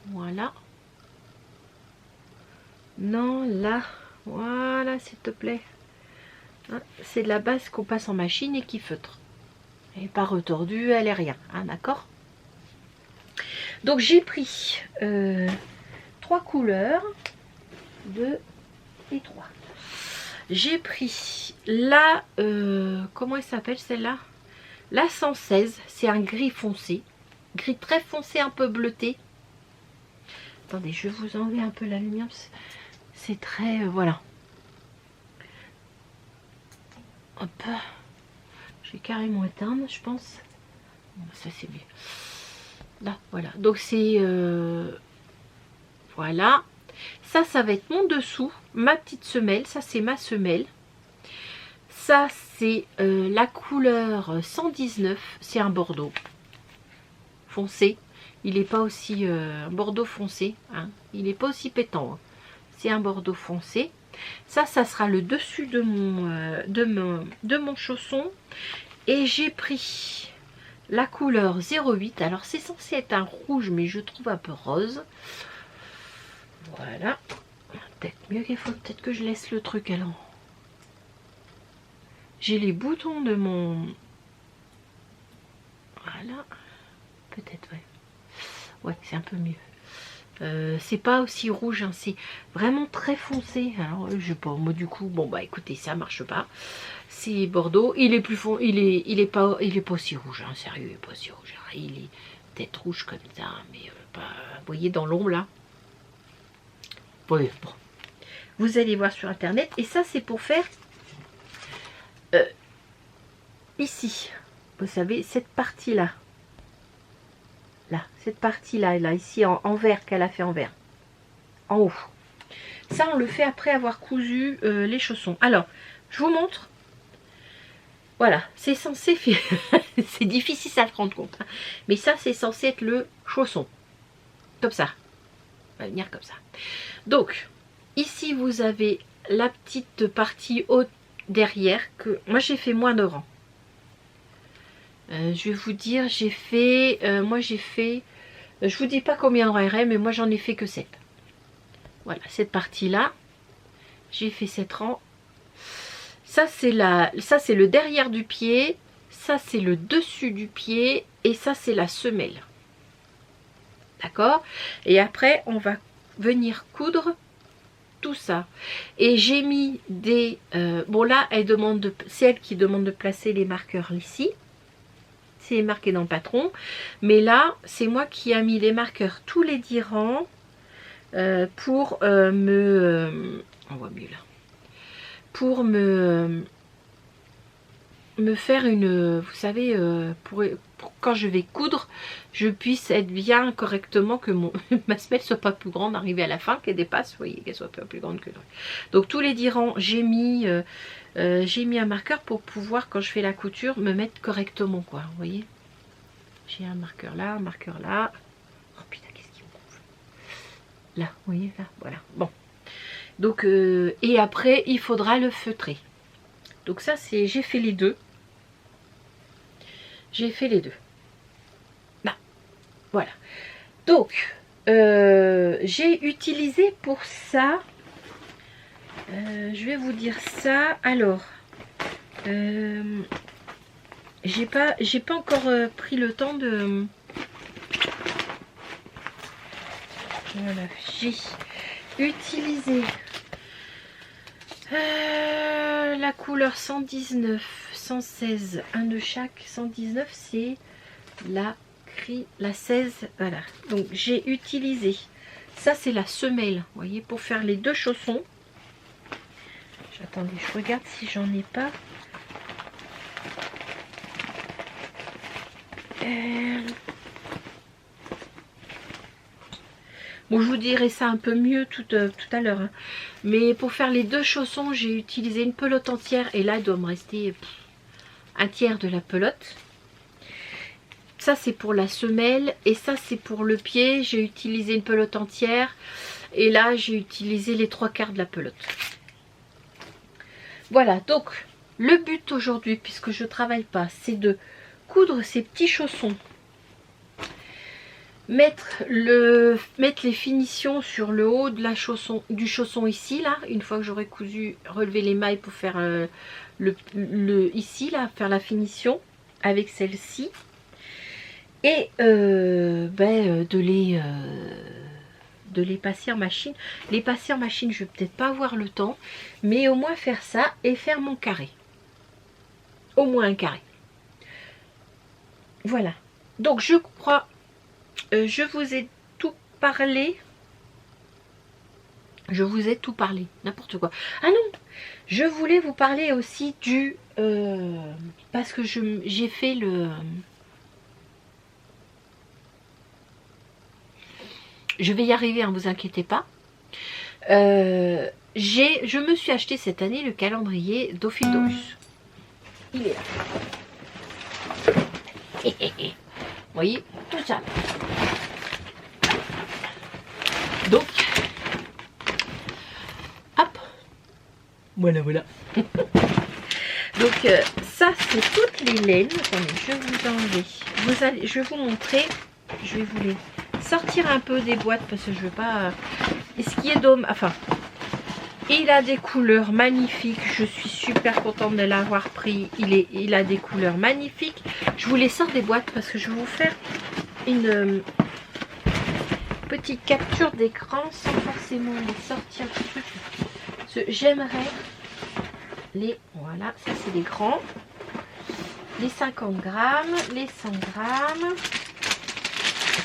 voilà. Non, là, voilà, s'il te plaît. C'est de la base qu'on passe en machine et qui feutre. Elle n'est pas retordue, elle est rien. Hein, d'accord? Donc j'ai pris 3 couleurs. 2 et 3. J'ai pris la... comment elle s'appelle celle-là? La 116. C'est un gris foncé. Gris très foncé, un peu bleuté. Attendez, je vais vous enlever un peu la lumière. C'est très... voilà. Hop, je vais carrément éteindre, je pense. Bon, ça c'est mieux. Là, voilà. Donc c'est voilà. Ça va être mon dessous, ma petite semelle. Ça c'est ma semelle. Ça c'est la couleur 119. C'est un bordeaux foncé. Il n'est pas aussi bordeaux foncé. Hein. Il n'est pas aussi pétant. Hein. C'est un bordeaux foncé. Ça sera le dessus de mon chausson. Et j'ai pris la couleur 08. Alors c'est censé être un rouge, mais je trouve un peu rose. Voilà. Peut-être mieux qu'il faut peut-être que je laisse le truc alors. J'ai les boutons de mon... voilà. Peut-être, ouais. Ouais, c'est un peu mieux. C'est pas aussi rouge, hein, c'est vraiment très foncé. Alors je sais pas, moi du coup, bon bah écoutez, ça marche pas. C'est Bordeaux, il est plus fond, il est pas aussi rouge, hein, sérieux, il est pas aussi rouge. Alors, il est peut-être rouge comme ça, mais pas. Vous voyez dans l'ombre là. Oui, bon. Vous allez voir sur internet. Et ça c'est pour faire ici, vous savez, cette partie-là, là, cette partie-là, là, ici en vert, qu'elle a fait en vert, en haut. Ça, on le fait après avoir cousu les chaussons. Alors, je vous montre. Voilà, c'est censé faire... c'est difficile à se rendre compte. Hein. Mais ça, c'est censé être le chausson. Comme ça. On va venir comme ça. Donc, ici, vous avez la petite partie haute derrière que moi, j'ai fait moins de rang. Je vais vous dire, j'ai fait... moi, j'ai fait... je vous dis pas combien de rangs, mais moi, j'en ai fait que 7. Voilà, cette partie-là, j'ai fait 7 rangs. Ça, c'est le derrière du pied. Ça, c'est le dessus du pied. Et ça, c'est la semelle. D'accord? Et après, on va venir coudre tout ça. Et j'ai mis des... bon, là, c'est elle qui demande de placer les marqueurs ici. C'est marqué dans le patron. Mais là, c'est moi qui ai mis les marqueurs tous les 10 rangs pour on voit mieux là. Pour me faire une, vous savez, pour quand je vais coudre, je puisse être bien correctement, que ma semelle soit pas plus grande, arriver à la fin, qu'elle dépasse, vous voyez, qu'elle soit pas plus grande que l'autre. Donc tous les 10 rangs, j'ai mis un marqueur pour pouvoir, quand je fais la couture, me mettre correctement, quoi, vous voyez. J'ai un marqueur là, un marqueur là. Oh putain, qu'est-ce qui me gonfle. Là, vous voyez, là, voilà, bon. Donc, et après, il faudra le feutrer. Donc ça, c'est, j'ai fait les deux. J'ai fait les deux. Là, voilà. Donc, j'ai utilisé pour ça, je vais vous dire ça. Alors, j'ai pas encore pris le temps de... Voilà, j'ai utilisé la couleur 119, 116, un de chaque. 119, c'est la 16, voilà. Donc j'ai utilisé, ça c'est la semelle, vous voyez, pour faire les deux chaussons. Attendez, je regarde si j'en ai pas. Bon, je vous dirai ça un peu mieux tout à l'heure. Hein. Mais pour faire les deux chaussons, j'ai utilisé une pelote entière. Et là, il doit me rester un tiers de la pelote. Ça, c'est pour la semelle. Et ça, c'est pour le pied. J'ai utilisé une pelote entière. Et là, j'ai utilisé les 3/4 de la pelote. Voilà, donc, le but aujourd'hui, puisque je ne travaille pas, c'est de coudre ces petits chaussons. Mettre les finitions sur le haut de la du chausson ici, là, une fois que j'aurai cousu, relever les mailles pour faire ici, là, faire la finition avec celle-ci. Et de les passer en machine. Les passer en machine, je vais peut-être pas avoir le temps, mais au moins faire ça et faire mon carré. Au moins un carré. Voilà. Donc je crois... je vous ai tout parlé. Je vous ai tout parlé. N'importe quoi. Ah non, je voulais vous parler aussi du... parce que j'ai fait le... Je vais y arriver, hein, vous inquiétez pas. Je me suis acheté cette année le calendrier d'Ophidorus. Il est là. Vous voyez, tout ça. Donc, hop, voilà. Donc, ça, c'est toutes les laines. Attendez, je vais vous enlever. Je vais vous montrer. Je vais vous les sortir un peu des boîtes parce que je veux pas... Et ce qui est dommage, enfin, il a des couleurs magnifiques. Je suis super contente de l'avoir pris. Il a des couleurs magnifiques. Je vous les sors des boîtes parce que je vais vous faire une... petite capture d'écran sans forcément les sortir du truc. J'aimerais les... Voilà, ça c'est les grands. Les 50 grammes, les 100 grammes.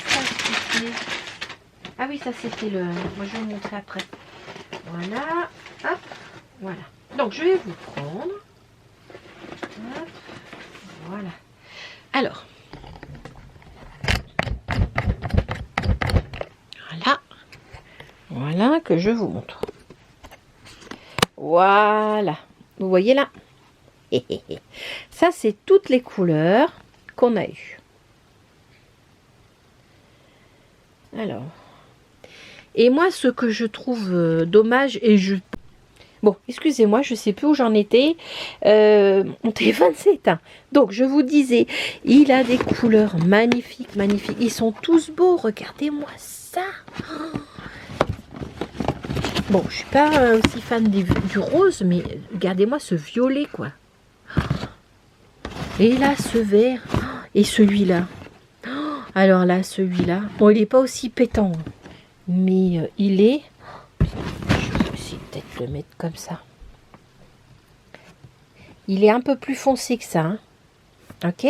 Ça, ah oui, ça c'était le... Moi je vais vous montrer après. Voilà, hop, voilà. Donc je vais vous prendre. Hop, Voilà. Alors. Voilà. Voilà que je vous montre. Voilà. Vous voyez là? Ça, c'est toutes les couleurs qu'on a eues. Alors. Et moi, ce que je trouve dommage, et je... Bon, excusez-moi, je ne sais plus où j'en étais. Mon téléphone s'est éteint. Donc, je vous disais, il a des couleurs magnifiques, magnifiques. Ils sont tous beaux, regardez-moi ça. Bon, je ne suis pas aussi fan du rose, mais regardez-moi ce violet, quoi. Et là, ce vert. Et celui-là. Alors là, celui-là. Bon, il n'est pas aussi pétant. Mais il est... Je vais essayer peut-être de le mettre comme ça. Il est un peu plus foncé que ça. Hein. Ok?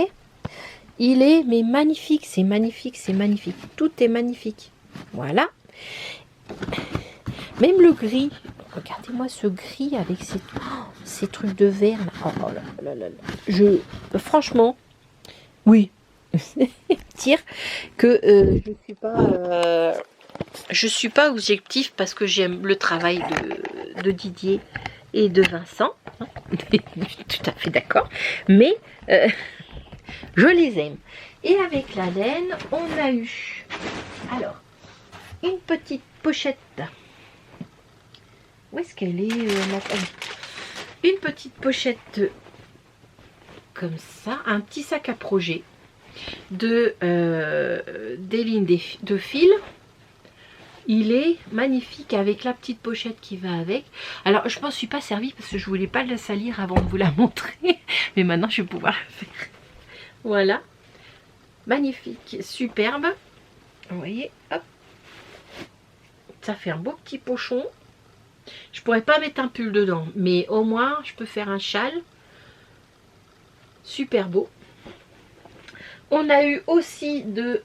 Il est, mais magnifique. C'est magnifique, c'est magnifique. Tout est magnifique. Voilà. Même le gris. Regardez-moi ce gris avec ces trucs de verre. Oh là là là là. Franchement, oui. Dire que je suis pas objectif parce que j'aime le travail de Didier et de Vincent. Tout à fait d'accord. Mais je les aime. Et avec la laine, on a eu alors une petite pochette. Où est-ce qu'elle est, une petite pochette comme ça, un petit sac à projet de des lignes de fil. Il est magnifique avec la petite pochette qui va avec. Alors je m'en suis pas servie parce que je voulais pas la salir avant de vous la montrer, mais maintenant je vais pouvoir le faire. Voilà, magnifique, superbe. Vous voyez, hop, ça fait un beau petit pochon. Je pourrais pas mettre un pull dedans, mais au moins je peux faire un châle. Super beau. On a eu aussi de...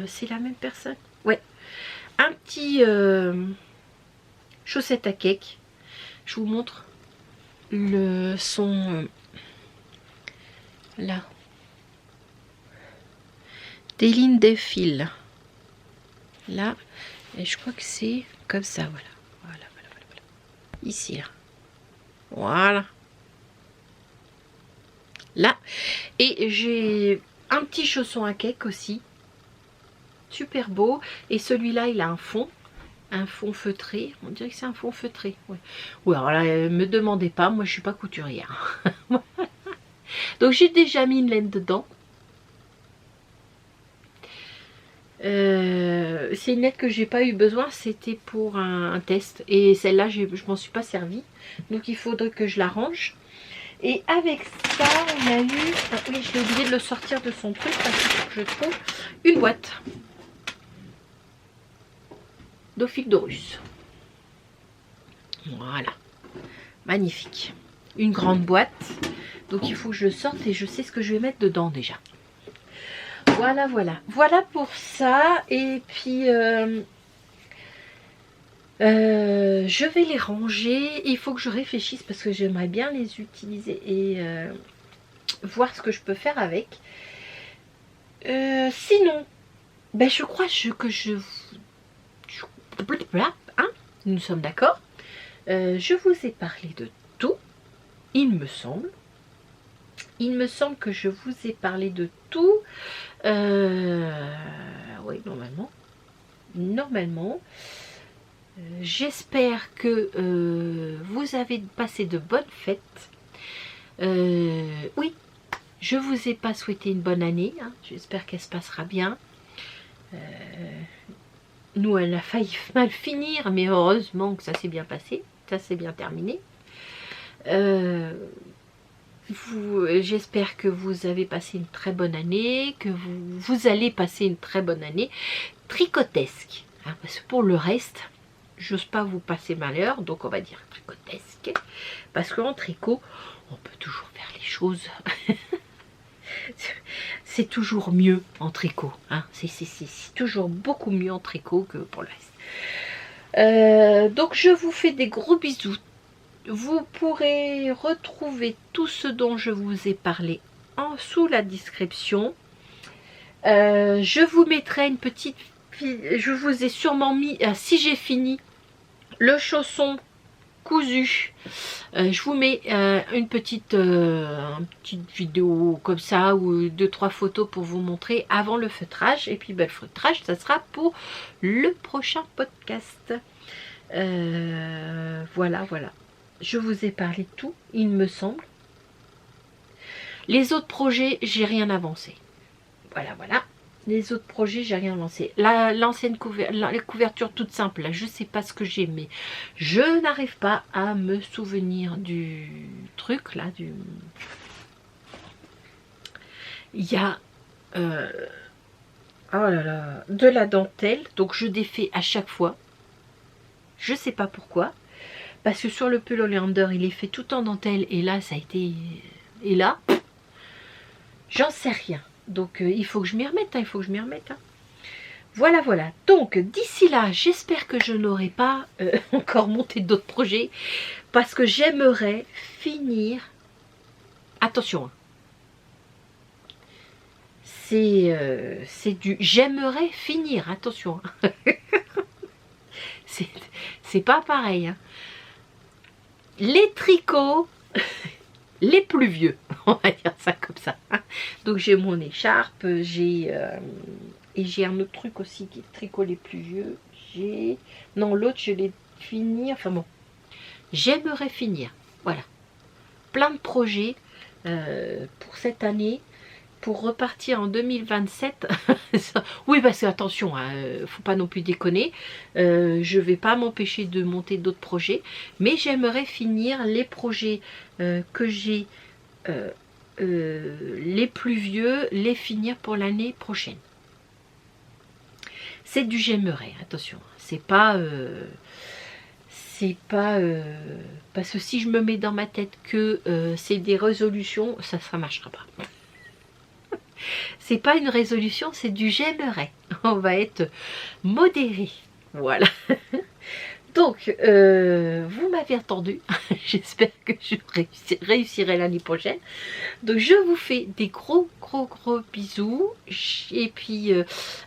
c'est la même personne? Ouais. Un petit chaussette à cake. Je vous montre le son... là. Des lignes de fil. Là. Et je crois que c'est comme ça, voilà. Voilà. Ici, là. Voilà. Là. Et j'ai un petit chausson à cake aussi. Super beau. Et celui-là, il a un fond feutré. On dirait que c'est un fond feutré. Ouais. Ou alors là, me demandez pas, moi je suis pas couturière. Donc j'ai déjà mis une laine dedans. C'est une laine que j'ai pas eu besoin, c'était pour un test. Et celle-là, je m'en suis pas servie. Donc il faudrait que je la range. Et avec ça, on a eu... Ah, oui, j'ai oublié de le sortir de son truc parce qu'il faut que je trouve une boîte d'Ophic Dorus. Voilà. Magnifique. Une grande boîte. Donc il faut que je le sorte et je sais ce que je vais mettre dedans déjà. Voilà, voilà. Voilà pour ça. Et puis... je vais les ranger. Il faut que je réfléchisse parce que j'aimerais bien les utiliser et voir ce que je peux faire avec. Sinon, ben je crois que hein, nous sommes d'accord. Je vous ai parlé de tout, il me semble. Il me semble que je vous ai parlé de tout. Oui, normalement. Normalement. J'espère que vous avez passé de bonnes fêtes. Oui, je vous ai pas souhaité une bonne année. Hein. J'espère qu'elle se passera bien. Nous, elle a failli mal finir, mais heureusement que ça s'est bien passé. Ça s'est bien terminé. J'espère que vous avez passé une très bonne année, que vous allez passer une très bonne année tricotesque. Hein, parce que pour le reste... j'ose pas vous passer malheur, donc on va dire tricotesque. Parce qu'en tricot, on peut toujours faire les choses. C'est toujours mieux en tricot. Hein. C'est toujours beaucoup mieux en tricot que pour le reste. Donc je vous fais des gros bisous. Vous pourrez retrouver tout ce dont je vous ai parlé sous la description. Je vous mettrai une petite... Je vous ai sûrement mis, si j'ai fini, le chausson cousu. Je vous mets une petite vidéo comme ça ou 2-3 photos pour vous montrer avant le feutrage. Et puis le feutrage, ça sera pour le prochain podcast. Voilà. Je vous ai parlé de tout, il me semble. Les autres projets, j'ai rien avancé. Voilà. Les autres projets, j'ai rien avancé. L'ancienne couverture toute simple, là, je sais pas ce que j'ai, mais je n'arrive pas à me souvenir du truc, là, Il y a... oh là là, de la dentelle, donc je défais à chaque fois. Je sais pas pourquoi. Parce que sur le pull Oleander, il est fait tout en dentelle, et là, ça a été... Et là, j'en sais rien. Donc, il faut que je m'y remette, Voilà. Donc, d'ici là, j'espère que je n'aurai pas encore monté d'autres projets. Parce que j'aimerais finir... Attention. C'est du... J'aimerais finir, attention. C'est pas pareil. Les tricots... les plus vieux, on va dire ça comme ça. Donc j'ai mon écharpe, et j'ai un autre truc aussi qui est tricot les plus vieux. Non, l'autre je l'ai fini, enfin bon. J'aimerais finir, voilà. Plein de projets pour cette année, pour repartir en 2027. Oui, parce que attention, faut pas non plus déconner. Je vais pas m'empêcher de monter d'autres projets, mais j'aimerais finir les projets que j'ai les plus vieux, les finir pour l'année prochaine. C'est du j'aimerais, attention. C'est pas parce que si je me mets dans ma tête que c'est des résolutions, ça marchera pas. C'est pas une résolution, c'est du j'aimerais. On va être modéré. Voilà. Donc, vous m'avez entendu. J'espère que je réussirai l'année prochaine. Donc, je vous fais des gros bisous. Et puis,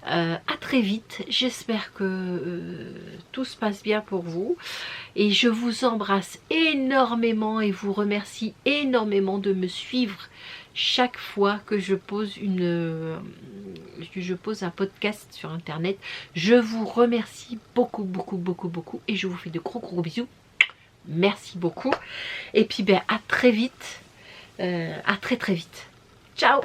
à très vite. J'espère que tout se passe bien pour vous. Et je vous embrasse énormément et vous remercie énormément de me suivre chaque fois que je pose un podcast sur internet. Je vous remercie beaucoup et je vous fais de gros bisous. Merci beaucoup et puis à très vite, à très vite. Ciao.